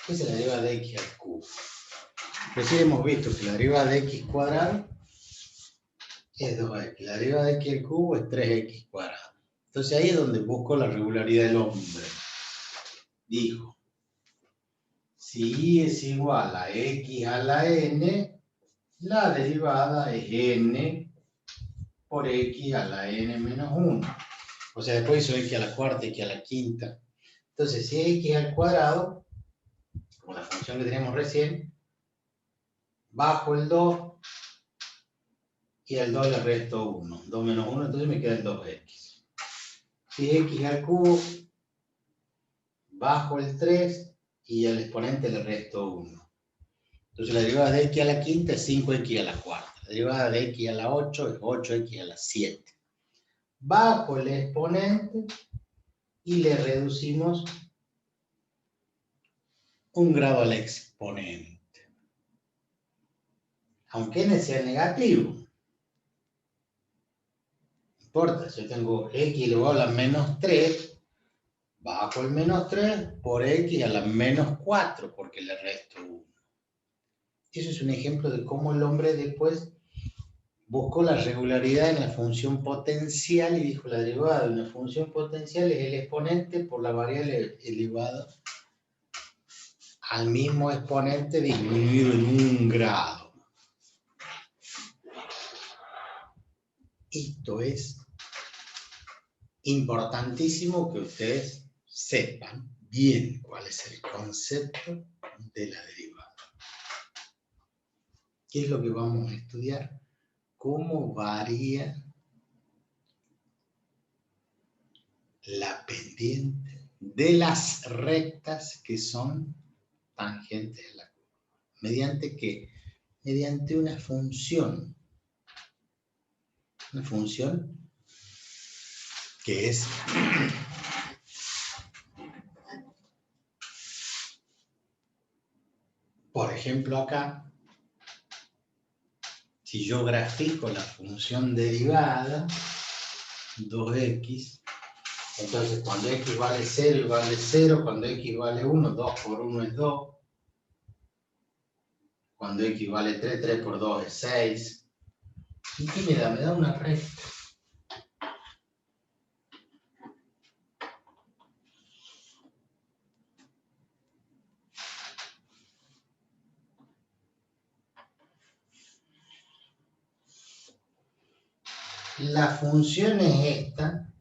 Esa es la derivada de x al cubo. Recién hemos visto que la derivada de x cuadrado es 2x. La derivada de x al cubo es 3x cuadrado. Entonces ahí es donde busco la regularidad del hombre. Dijo, si y es igual a x a la n, la derivada es n por x a la n menos 1. O sea, después hizo x a la cuarta, x a la quinta. Entonces, si es x al cuadrado, como la función que teníamos recién, bajo el 2 y al 2 le resto 1. 2 menos 1, entonces me queda el 2x. Si es x al cubo, bajo el 3 y al exponente le resto 1. Entonces la derivada de x a la quinta es 5x a la cuarta. La derivada de x a la 8 es 8x a la 7. Bajo el exponente y le reducimos un grado al exponente. Aunque n sea negativo. No importa, si yo tengo x elevado a la menos 3, bajo el menos 3 por x a la menos 4, porque le resto 1. Eso es un ejemplo de cómo el hombre después buscó la regularidad en la función potencial y dijo la derivada de una función potencial es el exponente por la variable elevada al mismo exponente disminuido en un grado. Esto es importantísimo que ustedes sepan bien cuál es el concepto de la derivada. ¿Qué es lo que vamos a estudiar? cómo varía la pendiente de las rectas que son tangentes a la curva. ¿Mediante qué? Mediante una función. Una función que es por ejemplo acá, si yo grafico la función derivada, 2x, entonces cuando x vale 0 y vale 0, cuando x vale 1, 2 por 1 es 2, cuando x vale 3, 3 por 2 es 6. ¿Y qué me da? Me da una recta. La función es esta,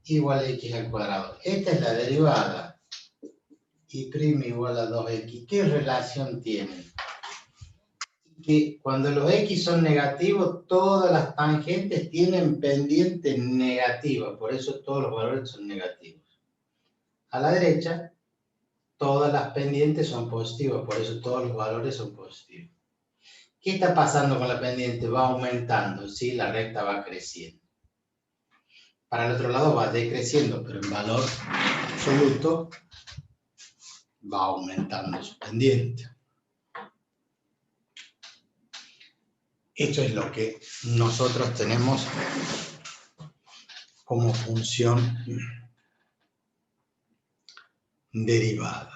igual a x al cuadrado. Esta es la derivada. Y' igual a 2x. ¿Qué relación tienen? Que cuando los x son negativos, todas las tangentes tienen pendiente negativa, por eso todos los valores son negativos. A la derecha, todas las pendientes son positivas, por eso todos los valores son positivos. ¿Qué está pasando con la pendiente? Va aumentando, ¿sí? La recta va creciendo. Para el otro lado va decreciendo, pero en valor absoluto va aumentando su pendiente. Esto es lo que nosotros tenemos como función derivada.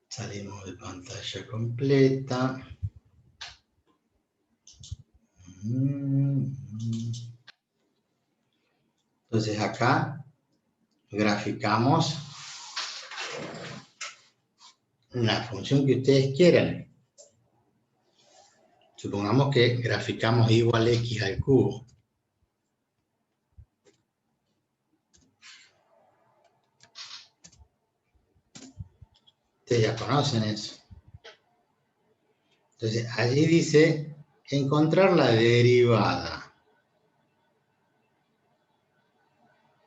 Salimos de pantalla completa. Entonces acá graficamos la función que ustedes quieran. Supongamos que graficamos igual x al cubo. Ustedes ya conocen eso. Entonces, allí dice encontrar la derivada.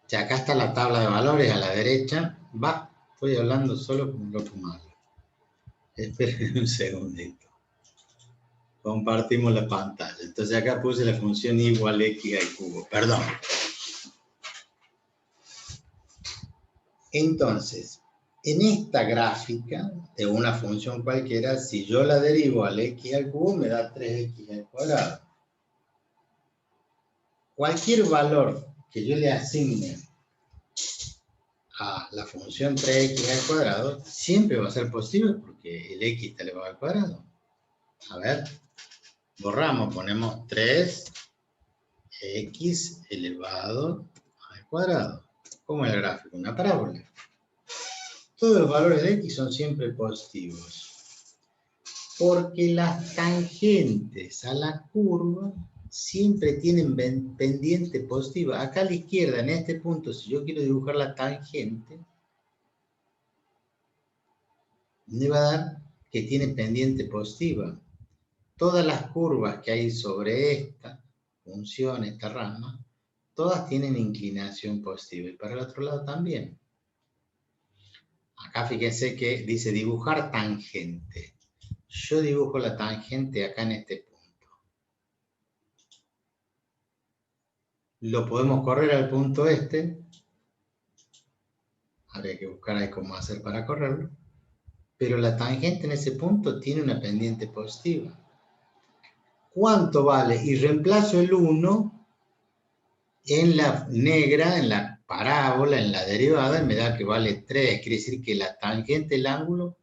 Ya acá está la tabla de valores a la derecha. Estoy hablando solo con lo malo. Esperen un segundito. Compartimos la pantalla. Entonces acá puse la función igual x al cubo. Perdón. Entonces, en esta gráfica de una función cualquiera, si yo la derivo al x al cubo, me da 3x al cuadrado. Cualquier valor que yo le asigne a la función 3x al cuadrado, siempre va a ser posible porque el x está elevado al cuadrado. A ver, borramos, ponemos 3x elevado al cuadrado. ¿Cómo es el gráfico? Una parábola. Todos los valores de x son siempre positivos. Porque las tangentes a la curva siempre tienen pendiente positiva. Acá a la izquierda, en este punto, si yo quiero dibujar la tangente, me va a dar que tiene pendiente positiva. Todas las curvas que hay sobre esta función, esta rama, todas tienen inclinación positiva. Y para el otro lado también. Acá fíjense que dice dibujar tangente. Yo dibujo la tangente acá en este punto. Lo podemos correr al punto este. Habría que buscar ahí cómo hacer para correrlo. Pero la tangente en ese punto tiene una pendiente positiva. ¿Cuánto vale? Y reemplazo el 1 en la negra, en la parábola, en la derivada, y me da que vale 3. Quiere decir que la tangente del ángulo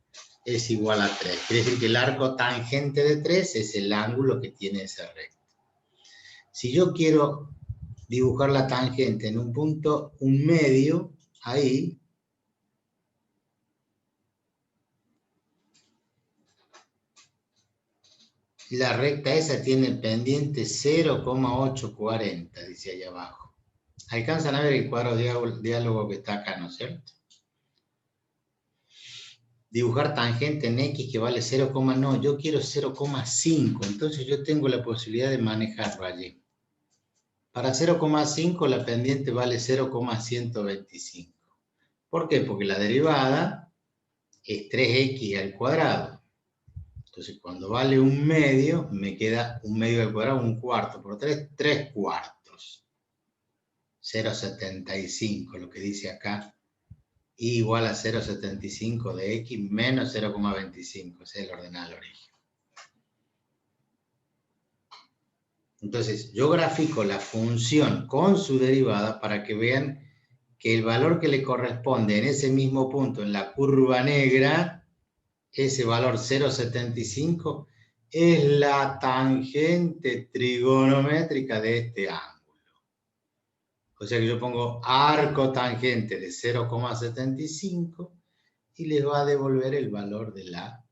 es igual a 3. Quiere decir que el arco tangente de 3 es el ángulo que tiene esa recta. Si yo quiero dibujar la tangente en un punto, un medio, ahí, la recta esa tiene el pendiente 0,840, dice ahí abajo. Alcanzan a ver el cuadro de diálogo que está acá, ¿no es cierto? dibujar tangente en X que vale 0, no, yo quiero 0,5, entonces yo tengo la posibilidad de manejarlo allí. Para 0,5 la pendiente vale 0,125. ¿Por qué? Porque la derivada es 3x al cuadrado. Entonces, cuando vale un medio, me queda un medio al cuadrado, un cuarto por 3, 3 cuartos. 0,75, lo que dice acá. Y igual a 0,75 de x menos 0,25. Ese es el ordenado del origen. Entonces, yo grafico la función con su derivada para que vean que el valor que le corresponde en ese mismo punto, en la curva negra, ese valor 0,75, es la tangente trigonométrica de este ángulo. O sea que yo pongo arco tangente de 0,75 y les va a devolver el valor del ángulo.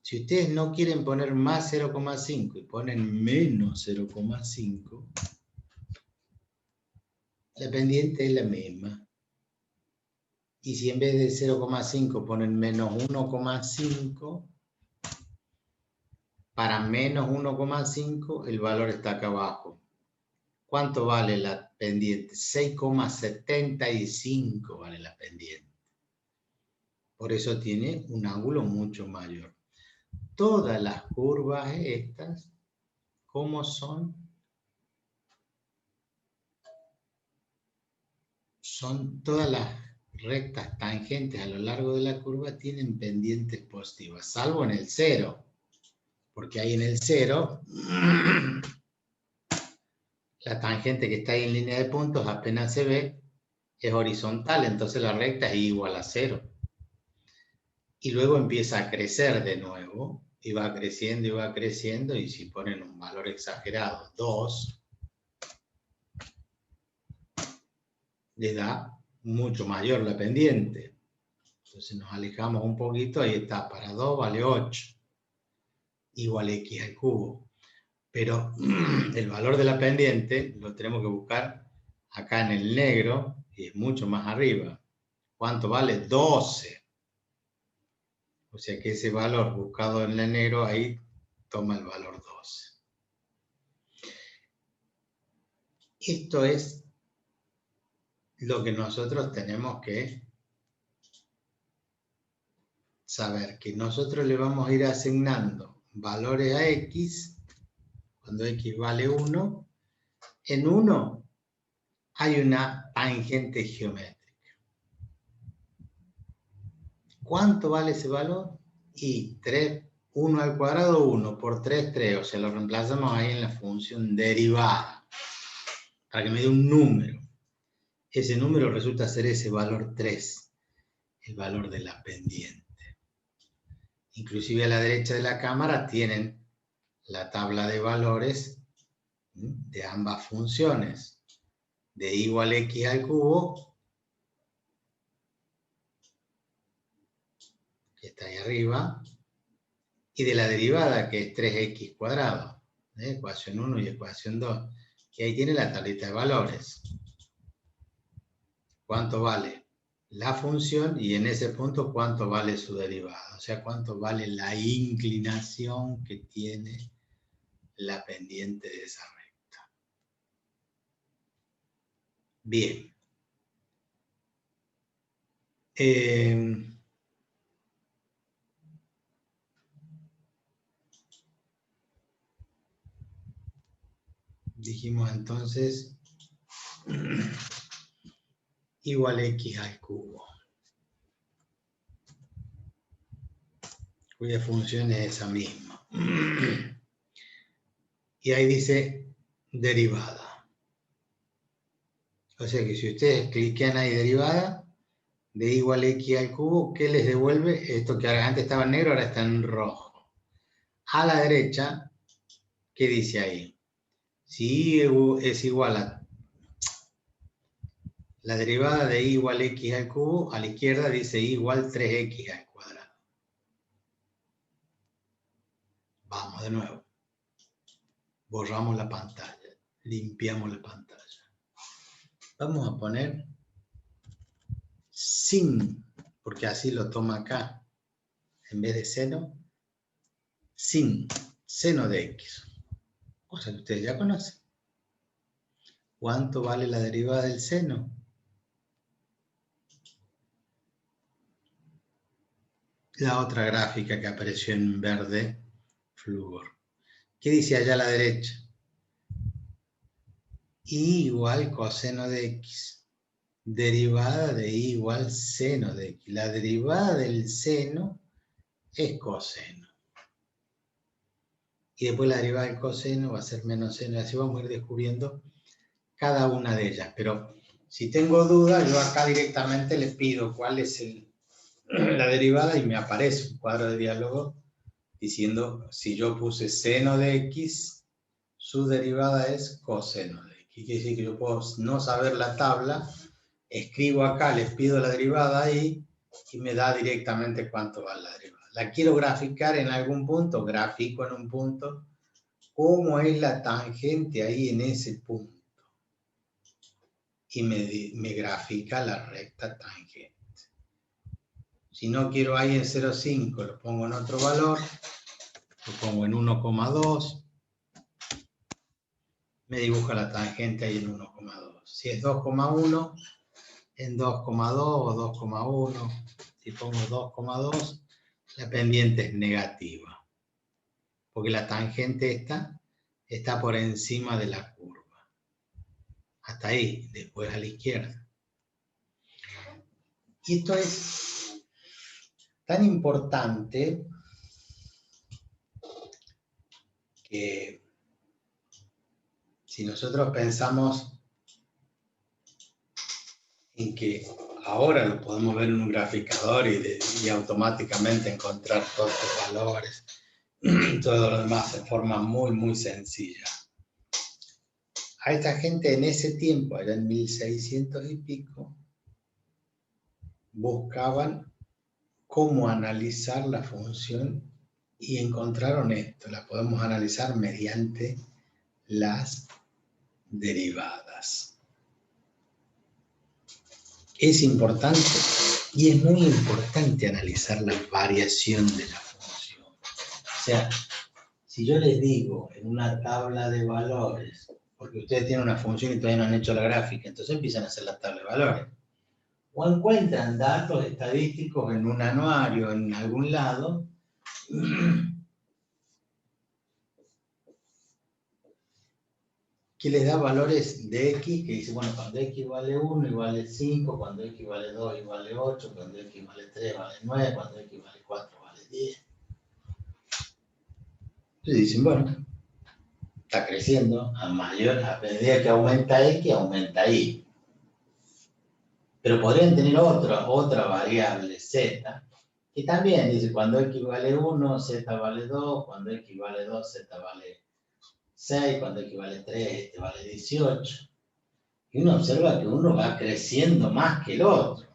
Si ustedes no quieren poner más 0,5 y ponen menos 0,5, la pendiente es la misma. Y si en vez de 0,5 ponen menos 1,5, para menos 1,5 el valor está acá abajo. ¿Cuánto vale la pendiente? 6,75 vale la pendiente. Por eso tiene un ángulo mucho mayor. Todas las curvas estas, ¿cómo son? Son todas las rectas tangentes a lo largo de la curva tienen pendientes positivas, salvo en el 0. Porque ahí en el 0, la tangente que está ahí en línea de puntos apenas se ve, es horizontal, entonces la recta es igual a 0. Y luego empieza a crecer de nuevo, y va creciendo, y si ponen un valor exagerado, 2, le da mucho mayor la pendiente. Entonces nos alejamos un poquito, ahí está, para 2 vale 8, igual x al cubo. Pero el valor de la pendiente lo tenemos que buscar acá en el negro, y es mucho más arriba. ¿Cuánto vale? 12. O sea que ese valor buscado en el negro, ahí toma el valor 12. Esto es lo que nosotros tenemos que saber, que nosotros le vamos a ir asignando valores a x, cuando x vale 1, en 1 hay una tangente geométrica. ¿Cuánto vale ese valor? Y 3, 1 al cuadrado, 1 por 3, 3. O sea, lo reemplazamos ahí en la función derivada, para que me dé un número. Ese número resulta ser ese valor 3, el valor de la pendiente. Inclusive a la derecha de la cámara tienen la tabla de valores de ambas funciones, de y igual a x al cubo, que está ahí arriba, y de la derivada, que es 3x cuadrado, ecuación 1 y ecuación 2, y ahí tiene la tablita de valores. ¿Cuánto vale la función? Y en ese punto, ¿cuánto vale su derivada? O sea, ¿cuánto vale la inclinación que tiene la pendiente de esa recta? Bien. Dijimos entonces igual a x al cubo, cuya función es esa misma. Y ahí dice derivada. O sea que si ustedes cliquean ahí derivada, de igual a x al cubo, ¿qué les devuelve? Esto que antes estaba en negro, ahora está en rojo. A la derecha, ¿qué dice ahí? Si y es igual a la derivada de y igual a x al cubo, a la izquierda dice y igual 3x al cuadrado. Vamos de nuevo. Borramos la pantalla, limpiamos la pantalla. Vamos a poner sin, porque así lo toma acá, en vez de seno, sin seno de x, cosa que ustedes ya conocen. ¿Cuánto vale la derivada del seno? La otra gráfica que apareció en verde flúor. ¿Qué dice allá a la derecha? Y igual coseno de x. Derivada de y igual seno de x. La derivada del seno es coseno. Y después la derivada del coseno va a ser menos seno. Así vamos a ir descubriendo cada una de ellas. Pero si tengo dudas, yo acá directamente le pido cuál es la derivada y me aparece un cuadro de diálogo diciendo si yo puse seno de x, su derivada es coseno de x. Quiere decir que yo puedo no saber la tabla, escribo acá, les pido la derivada ahí y me da directamente cuánto va la derivada. La quiero graficar en algún punto, grafico en un punto, cómo es la tangente ahí en ese punto. Y me grafica la recta tangente. Si no quiero ahí en 0,5, lo pongo en otro valor, lo pongo en 1,2, me dibuja la tangente ahí en 1,2. Si es 2,1, en 2,2 o 2,1, si pongo 2,2, la pendiente es negativa, porque la tangente esta está por encima de la curva. Hasta ahí, después a la izquierda. Y esto es tan importante que si nosotros pensamos en que ahora lo podemos ver en un graficador y automáticamente encontrar todos los valores, todo lo demás de forma muy, muy sencilla. A esta gente en ese tiempo, allá en 1600 y pico, buscaban cómo analizar la función y encontraron esto. La podemos analizar mediante las derivadas. Es importante y es muy importante analizar la variación de la función. O sea, si yo les digo en una tabla de valores, porque ustedes tienen una función y todavía no han hecho la gráfica, entonces empiezan a hacer la tabla de valores. O encuentran datos estadísticos en un anuario, en algún lado, que les da valores de x, que dice, bueno, cuando x vale 1, igual 5, cuando x vale 2, igual 8, cuando x vale 3, vale 9, cuando x vale 4, vale 10. Entonces dicen, bueno, está creciendo, a medida que aumenta x, aumenta y. Pero podrían tener otra variable z, que también dice, cuando x vale 1, z vale 2, cuando x vale 2, z vale 6, cuando x vale 3, este vale 18. Y uno observa que uno va creciendo más que el otro.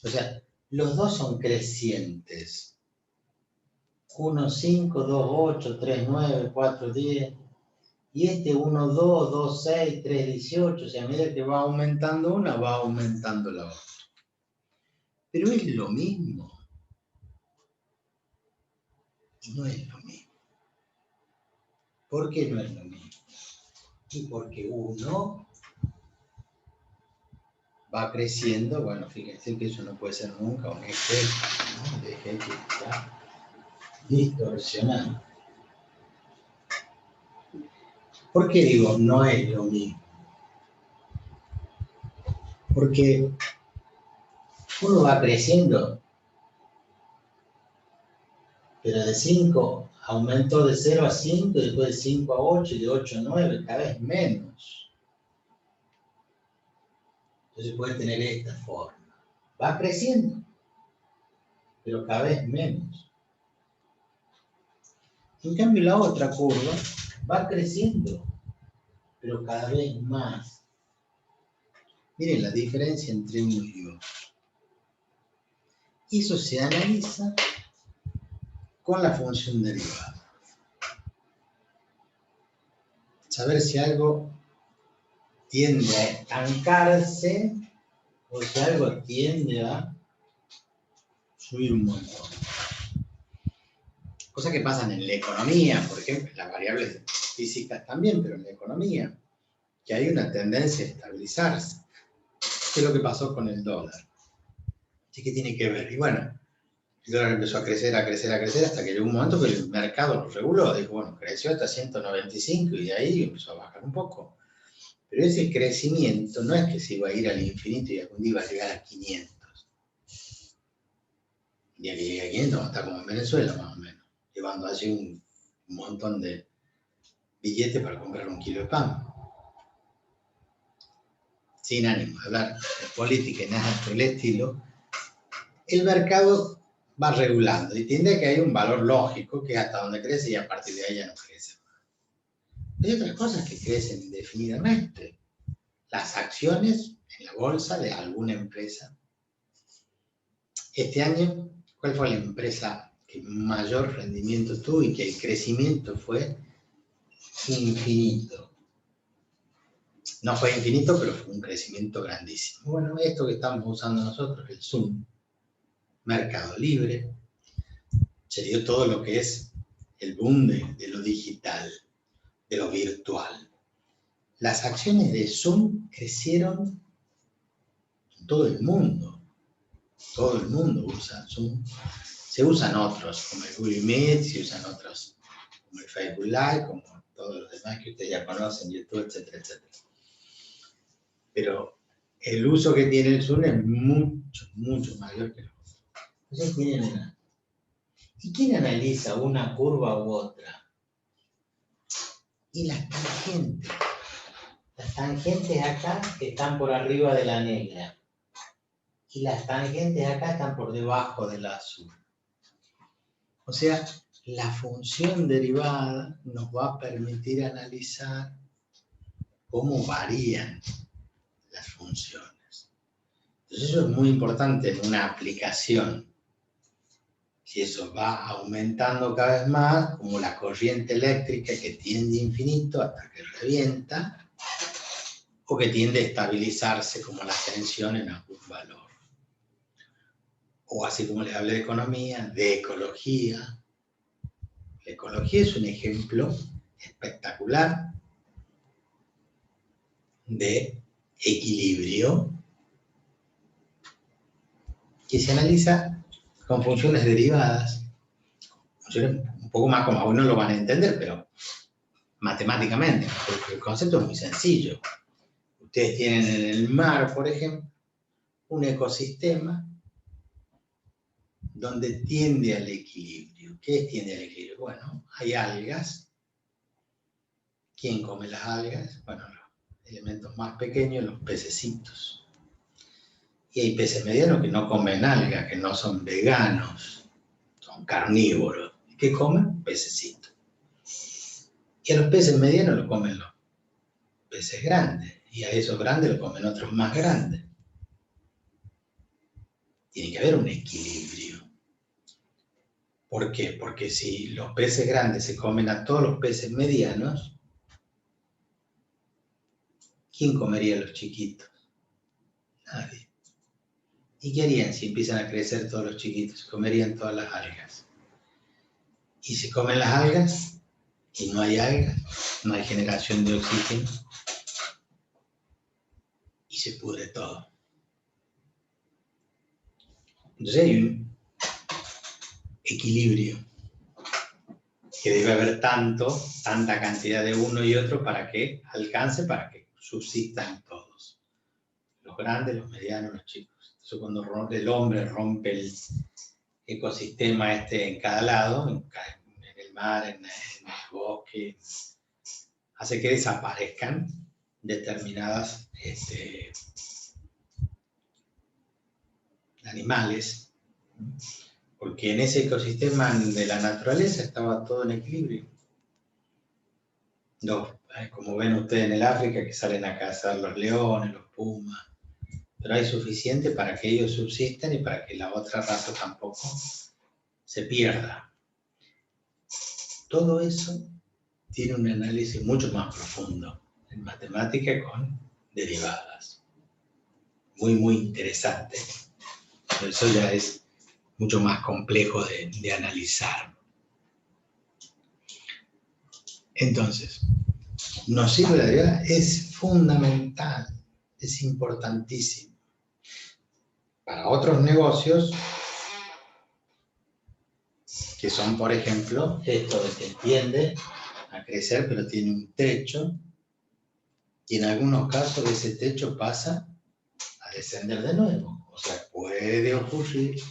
O sea, los dos son crecientes. 1, 5, 2, 8, 3, 9, 4, 10. Y este 1, 2, 2, 6, 3, 18. O sea, a medida que va aumentando una, va aumentando la otra. Pero es lo mismo. Y no es lo mismo. ¿Por qué no es lo mismo? Y porque uno va creciendo, bueno, fíjense que eso no puede ser nunca un ejemplo, ¿no? De gente que está distorsionando. ¿Por qué digo no es lo mismo? Porque uno va creciendo, pero de 5 aumentó de 0 a 5, y después de 5 a 8 y de 8 a 9, cada vez menos. Entonces puede tener esta forma. Va creciendo, pero cada vez menos. En cambio, la otra curva va creciendo, pero cada vez más. Miren la diferencia entre uno y otro. Eso se analiza con la función derivada. Saber si algo tiende a estancarse o si algo tiende a subir un montón. Cosas que pasan en la economía, por ejemplo, en las variables físicas también, pero en la economía, que hay una tendencia a estabilizarse. ¿Qué es lo que pasó con el dólar? ¿Sí que tiene que ver? Y bueno, el dólar empezó a crecer, hasta que llegó un momento que el mercado lo reguló. Dijo, bueno, creció hasta 195 y de ahí empezó a bajar un poco. Pero ese crecimiento no es que se iba a ir al infinito y algún día iba a llegar a 500. Y a que llegue a 500 va a estar como en Venezuela, más o menos, llevando allí un montón de billetes para comprar un kilo de pan. Sin ánimo de hablar de política y nada por el estilo, el mercado va regulando y tiende a que hay un valor lógico que es hasta donde crece y a partir de ahí ya no crece. Hay otras cosas que crecen indefinidamente. Las acciones en la bolsa de alguna empresa. Este año, ¿cuál fue la empresa que mayor rendimiento tuvo y que el crecimiento fue infinito? No fue infinito, pero fue un crecimiento grandísimo. Bueno, esto que estamos usando nosotros, el Zoom, Mercado Libre, se dio todo lo que es el boom de lo digital, de lo virtual. Las acciones de Zoom crecieron en todo el mundo. Todo el mundo usa Zoom. Se usan otros, como el Google Meet, se usan otros, como el Facebook Live, como todos los demás que ustedes ya conocen, YouTube, etcétera, etcétera. Pero el uso que tiene el Zoom es mucho, mucho mayor que los otros. Entonces tienen una. ¿Y quién analiza una curva u otra? Y las tangentes. Las tangentes acá están por arriba de la negra. Y las tangentes acá están por debajo de la azul. O sea, la función derivada nos va a permitir analizar cómo varían las funciones. Entonces eso es muy importante en una aplicación. Si eso va aumentando cada vez más, como la corriente eléctrica que tiende infinito hasta que revienta, o que tiende a estabilizarse como la tensión en algún valor. O así como les hablé de economía, de ecología. La ecología es un ejemplo espectacular de equilibrio que se analiza con funciones derivadas, funciones un poco más como algunos lo van a entender, pero matemáticamente, porque el concepto es muy sencillo. Ustedes tienen en el mar, por ejemplo, un ecosistema donde tiende al equilibrio. ¿Qué tiende al equilibrio? Bueno, hay algas. ¿Quién come las algas? Bueno, los elementos más pequeños, los pececitos. Y hay peces medianos que no comen algas, que no son veganos, son carnívoros. ¿Qué comen? Pececitos. Y a los peces medianos los comen los peces grandes. Y a esos grandes los comen otros más grandes. Tiene que haber un equilibrio. ¿Por qué? Porque si los peces grandes se comen a todos los peces medianos, ¿quién comería a los chiquitos? Nadie. ¿Y qué harían si empiezan a crecer todos los chiquitos? Comerían todas las algas. Y si comen las algas y no hay algas, no hay generación de oxígeno y se pudre todo. Entonces hay un equilibrio que debe haber tanta cantidad de uno y otro para que alcance, para que subsistan todos. Los grandes, los medianos, los chicos. Entonces cuando el hombre rompe el ecosistema en cada lado, en el mar, en el bosque, hace que desaparezcan determinadas animales, porque en ese ecosistema de la naturaleza estaba todo en equilibrio. Como ven ustedes en el África, que salen a cazar los leones, los pumas, pero hay suficiente para que ellos subsistan y para que la otra raza tampoco se pierda. Todo eso tiene un análisis mucho más profundo en matemática con derivadas. muy interesante. Pero eso ya es mucho más complejo de analizar. Entonces, nos sirve la derivada, es fundamental, es importantísimo. Para otros negocios, que son, por ejemplo, esto de que tiende a crecer, pero tiene un techo, y en algunos casos ese techo pasa a descender de nuevo. O sea, puede ocurrir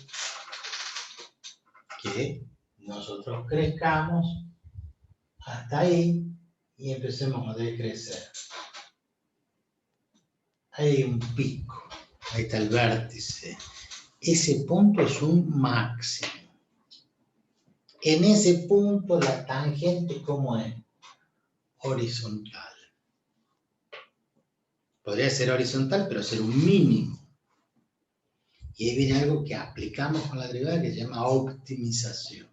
que nosotros crezcamos hasta ahí y empecemos a decrecer. Hay un pico, ahí está el vértice. Ese punto es un máximo. En ese punto la tangente, ¿cómo es? Horizontal. Podría ser horizontal, pero ser un mínimo. Y ahí viene algo que aplicamos con la derivada que se llama optimización.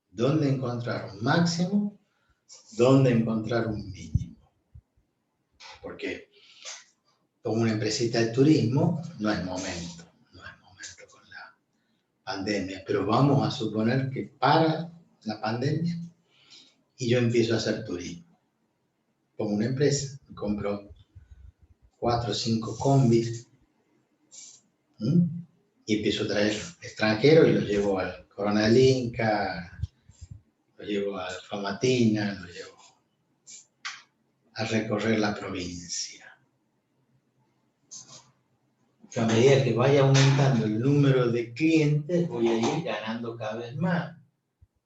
¿Dónde encontrar un máximo? ¿Dónde encontrar un mínimo? Porque como una empresita de turismo, no es momento con la pandemia, pero vamos a suponer que para la pandemia y yo empiezo a hacer turismo. Pongo una empresa, me compro 4 o 5 combis y empiezo a traer extranjeros y los llevo al Corona del Inca, los llevo a Famatina, los llevo a recorrer la provincia. A medida que vaya aumentando el número de clientes, voy a ir ganando cada vez más.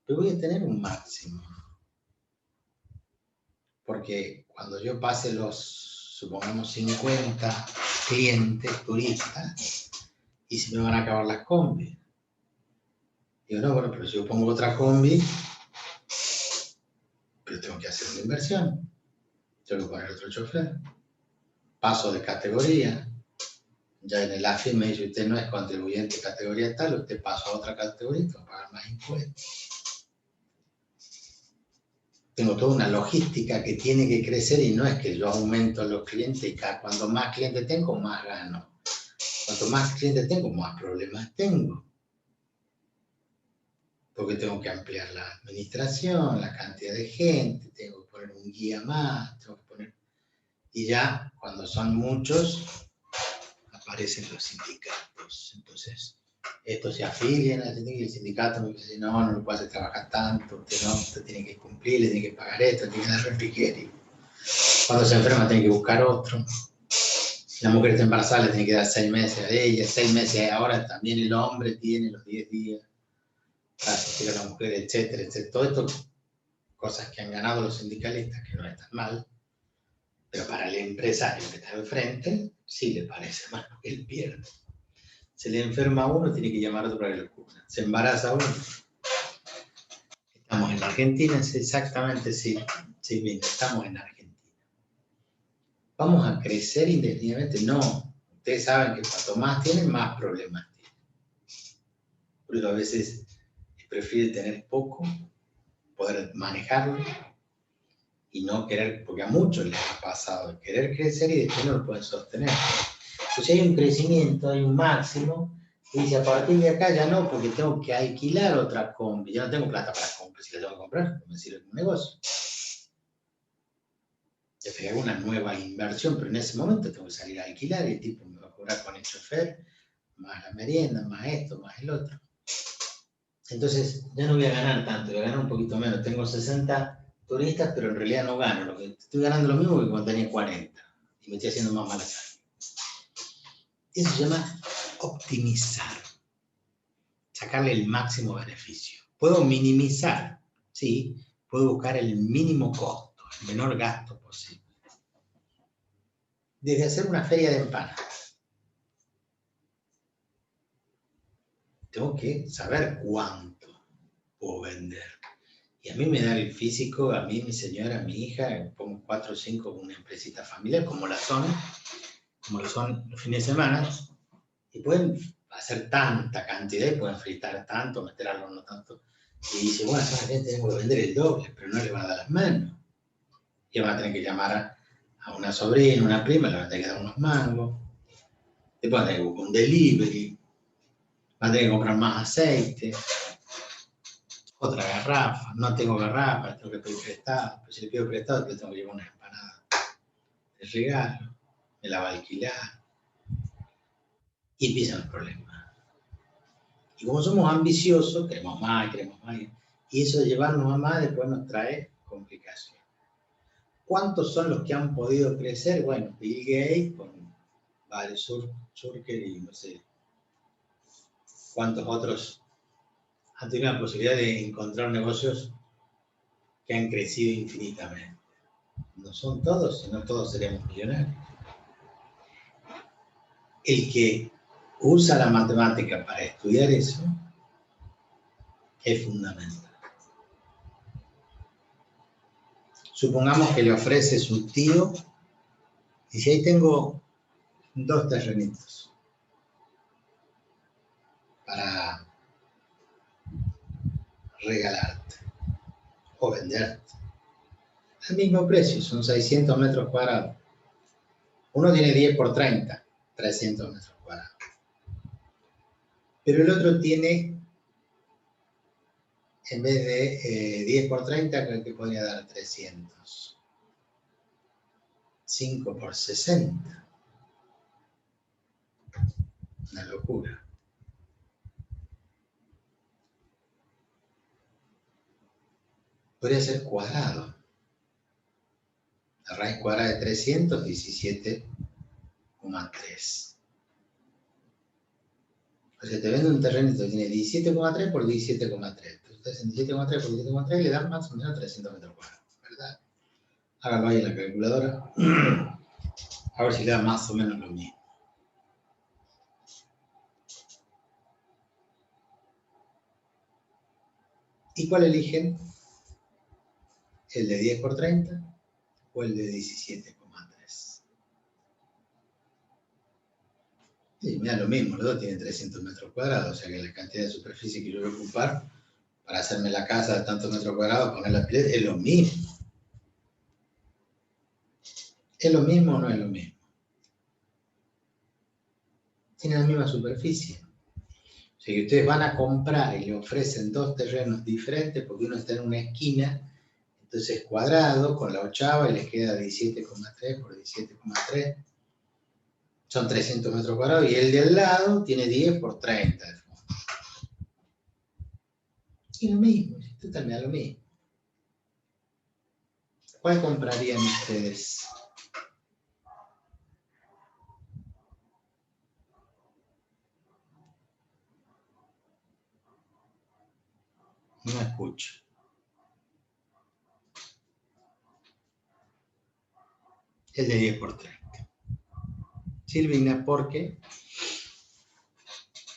Pero voy a tener un máximo. Porque cuando yo pase los, supongamos, 50 clientes turistas, y se me van a acabar las combis. Digo, no, bueno, pero si yo pongo otra combi, pero tengo que hacer una inversión. Tengo que poner otro chofer. Paso de categoría. Ya en el AFI me dice, usted no es contribuyente categoría tal, usted pasa a otra categoría y tengo que pagar más impuestos. Tengo toda una logística que tiene que crecer y no es que yo aumento a los clientes y cuando más clientes tengo, más gano. Cuanto más clientes tengo, más problemas tengo. Porque tengo que ampliar la administración, la cantidad de gente, tengo que poner un guía más, tengo que poner... Y ya, cuando son muchos, aparecen los sindicatos. Entonces, estos se afilian al sindicato y el sindicato me dice, no, no lo puede hacer trabajar tanto, usted tiene que cumplir, le tiene que pagar esto, tiene que dar refrigerio. Cuando se enferma tiene que buscar otro. La mujer está embarazada, le tiene que dar 6 meses a ella, 6 meses ahora también el hombre tiene los 10 días para asistir a la mujer, etcétera, etcétera. Todo esto, cosas que han ganado los sindicalistas, que no están mal, pero para el empresario que está enfrente, sí le parece mal, porque él pierde. Se le enferma a uno, tiene que llamar a otro para que lo cubra. Se embaraza uno. Estamos en Argentina, es exactamente, sí, bien, estamos en Argentina. ¿Vamos a crecer indefinidamente? No. Ustedes saben que cuanto más tienen, más problemas tienen. Por eso a veces prefiere tener poco, poder manejarlo y no querer, porque a muchos les ha pasado, querer crecer y después no lo pueden sostener. Entonces hay un crecimiento, hay un máximo, y dice, a partir de acá ya no, porque tengo que alquilar otra combi. Ya no tengo plata para comprar, si la tengo que comprar, no me sirve un negocio. Ya te hago una nueva inversión, pero en ese momento tengo que salir a alquilar y el tipo me va a cobrar con el chofer, más la merienda, más esto, más el otro. Entonces ya no voy a ganar tanto, voy a ganar un poquito menos. Tengo 60 turistas, pero en realidad no gano. Lo que estoy ganando lo mismo que cuando tenía 40 y me estoy haciendo más mala salud. Eso se llama optimizar, sacarle el máximo beneficio. Puedo minimizar, sí, puedo buscar el mínimo costo, el menor gasto posible. Desde hacer una feria de empanadas, tengo que saber cuánto puedo vender. Y a mí me da el físico, a mí, mi señora, mi hija, pongo 4 o 5 con una empresita familiar, como lo son los fines de semana, y pueden hacer tanta cantidad, y pueden fritar tanto, meter al horno tanto. Y dice, bueno, esa gente tengo que vender el doble, pero no le van a dar las manos. Y van a tener que llamar a una sobrina, una prima, le van a tener que dar unos mangos. Después va a tener que buscar un delivery, va a tener que comprar más aceite, otra garrafa, no tengo garrafa, tengo que pedir prestado, pero si le pido prestado, le tengo que llevar una empanada de regalo, me la va a alquilar, y empiezan los problemas. Y como somos ambiciosos, queremos más, y eso de llevarnos a más después nos trae complicaciones. ¿Cuántos son los que han podido crecer? Bueno, Bill Gates con Barry Zuckerberg y no sé cuántos otros han tenido la posibilidad de encontrar negocios que han crecido infinitamente. No son todos, sino todos seremos millonarios. El que usa la matemática para estudiar eso es fundamental. Supongamos que le ofrece su tío, y si ahí tengo 2 terrenitos para regalarte o venderte al mismo precio, son 600 metros cuadrados. Uno tiene 10 por 30, 300 metros cuadrados. Pero el otro tiene, en vez de 10 por 30, creo que podría dar 300. 5 por 60. Una locura. Podría ser cuadrado. La raíz cuadrada de 300, 17,3. O sea, te vende un terrenito que tiene 17,3 por 17,3. Entonces, en 17,3 por 17,3 le dan más o menos 300 metros cuadrados, ¿verdad? Hágalo ahí en la calculadora. A ver si le da más o menos lo mismo. ¿Y cuál eligen? ¿El de 10 por 30 o el de 17,3? Sí, me da lo mismo, los dos tienen 300 metros cuadrados, o sea que la cantidad de superficie que yo voy a ocupar para hacerme la casa de tantos metros cuadrados, poner la pileta, es lo mismo. ¿Es lo mismo o no es lo mismo? Tienen la misma superficie. O sea que ustedes van a comprar y le ofrecen 2 terrenos diferentes porque uno está en una esquina, entonces cuadrado con la ochava y les queda 17,3 por 17,3. Son 300 metros cuadrados y el de al lado tiene 10 por 30. Y lo mismo, esto también es lo mismo. ¿Cuál comprarían ustedes? No escucho. El de 10 por 30. Silvina, ¿por qué?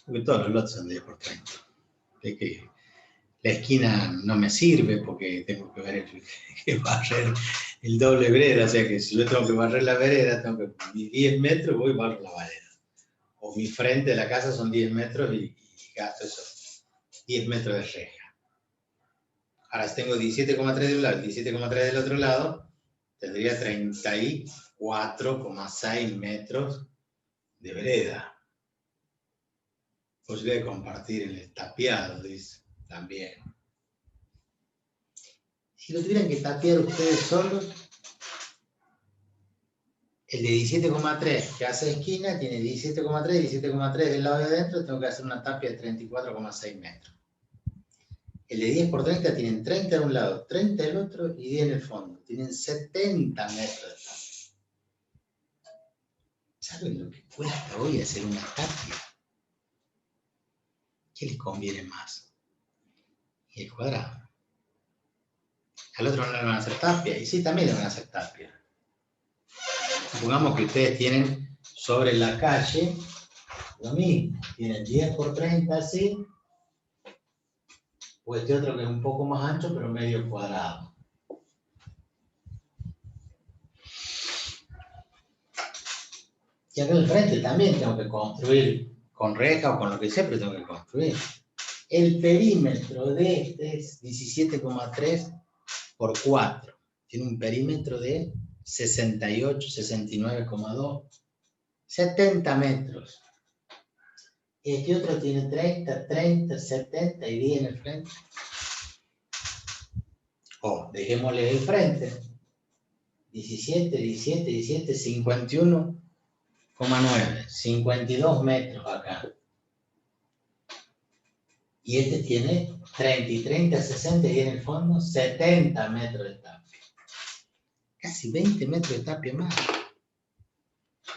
Porque todos los lotes son de 10 por 30. Es que la esquina no me sirve porque tengo que barrer el doble vereda. O sea que si yo tengo que barrer la vereda, tengo que mis 10 metros voy y barro la vereda. O mi frente de la casa son 10 metros y gasto esos 10 metros de reja. Ahora, si tengo 17,3 de un lado y 17,3 del otro lado, tendría 34,6 metros de vereda. Posibilidad de compartir el tapiado, dice, también. Si lo tuvieran que tapiar ustedes solos, el de 17,3 que hace esquina tiene 17,3, 17,3 del lado de adentro, tengo que hacer una tapia de 34,6 metros. El de 10 por 30 tienen 30 de un lado, 30 del otro y 10 en el fondo. Tienen 70 metros de tapia. ¿Saben lo que cuesta hoy hacer una tapia? ¿Qué les conviene más? Y el cuadrado. Al otro no le van a hacer tapia, y sí, también le van a hacer tapia. Supongamos que ustedes tienen sobre la calle lo mismo. Tienen 10 por 30 así, o este otro que es un poco más ancho, pero medio cuadrado. Y acá al frente también tengo que construir con reja o con lo que sea, pero tengo que construir. El perímetro de este es 17,3 por 4. Tiene un perímetro de 68, 69,2. 70 metros. Este otro tiene 30, 30, 70 y 10 en el frente. O dejémosle el frente. 17, 17, 17, 51,9. 52 metros acá. Y este tiene 30 y 30, 60 y en el fondo 70 metros de tapia. Casi 20 metros de tapia más.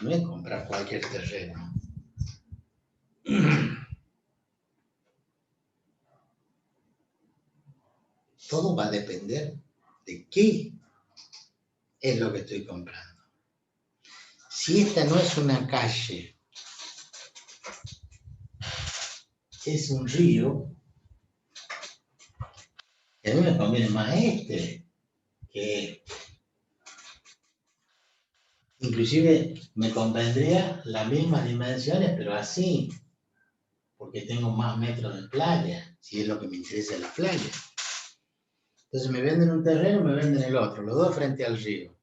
No es comprar cualquier terreno. Todo va a depender de qué es lo que estoy comprando. Si esta no es una calle, es un río, a mí me conviene más este que este. Inclusive me convendría las mismas dimensiones, pero así, porque tengo más metros de playa, si es lo que me interesa la playa. Entonces me venden un terreno, me venden el otro, los dos frente al río.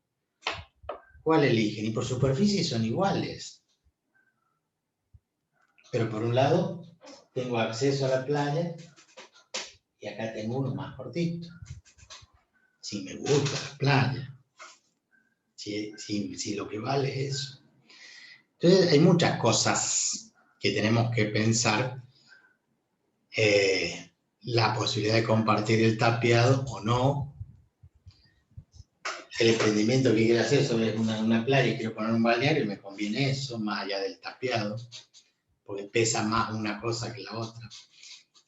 ¿Cuál eligen? Y por superficie son iguales. Pero por un lado, tengo acceso a la playa y acá tengo uno más cortito. Si me gusta la playa. Si lo que vale es eso. Entonces hay muchas cosas que tenemos que pensar. La posibilidad de compartir el tapiado o no. El emprendimiento que quiero hacer sobre una playa y quiero poner un balneario y me conviene eso, más allá del tapiado, porque pesa más una cosa que la otra.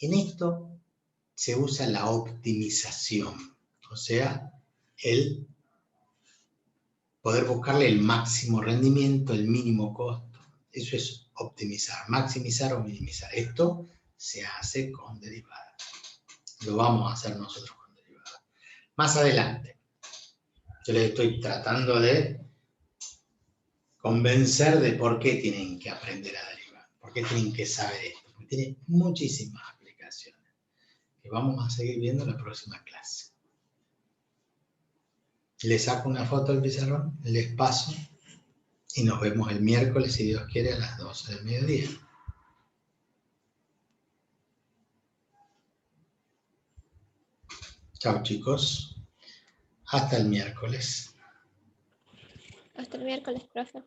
En esto se usa la optimización, o sea, el poder buscarle el máximo rendimiento, el mínimo costo. Eso es optimizar, maximizar o minimizar. Esto se hace con derivadas. Lo vamos a hacer nosotros con derivadas. Más adelante, yo les estoy tratando de convencer de por qué tienen que aprender a derivar, por qué tienen que saber esto, porque tiene muchísimas aplicaciones que vamos a seguir viendo en la próxima clase. Les saco una foto al pizarrón, les paso y nos vemos el miércoles, si Dios quiere, a las 12 del mediodía. Chao, chicos. Hasta el miércoles. Hasta el miércoles, profe.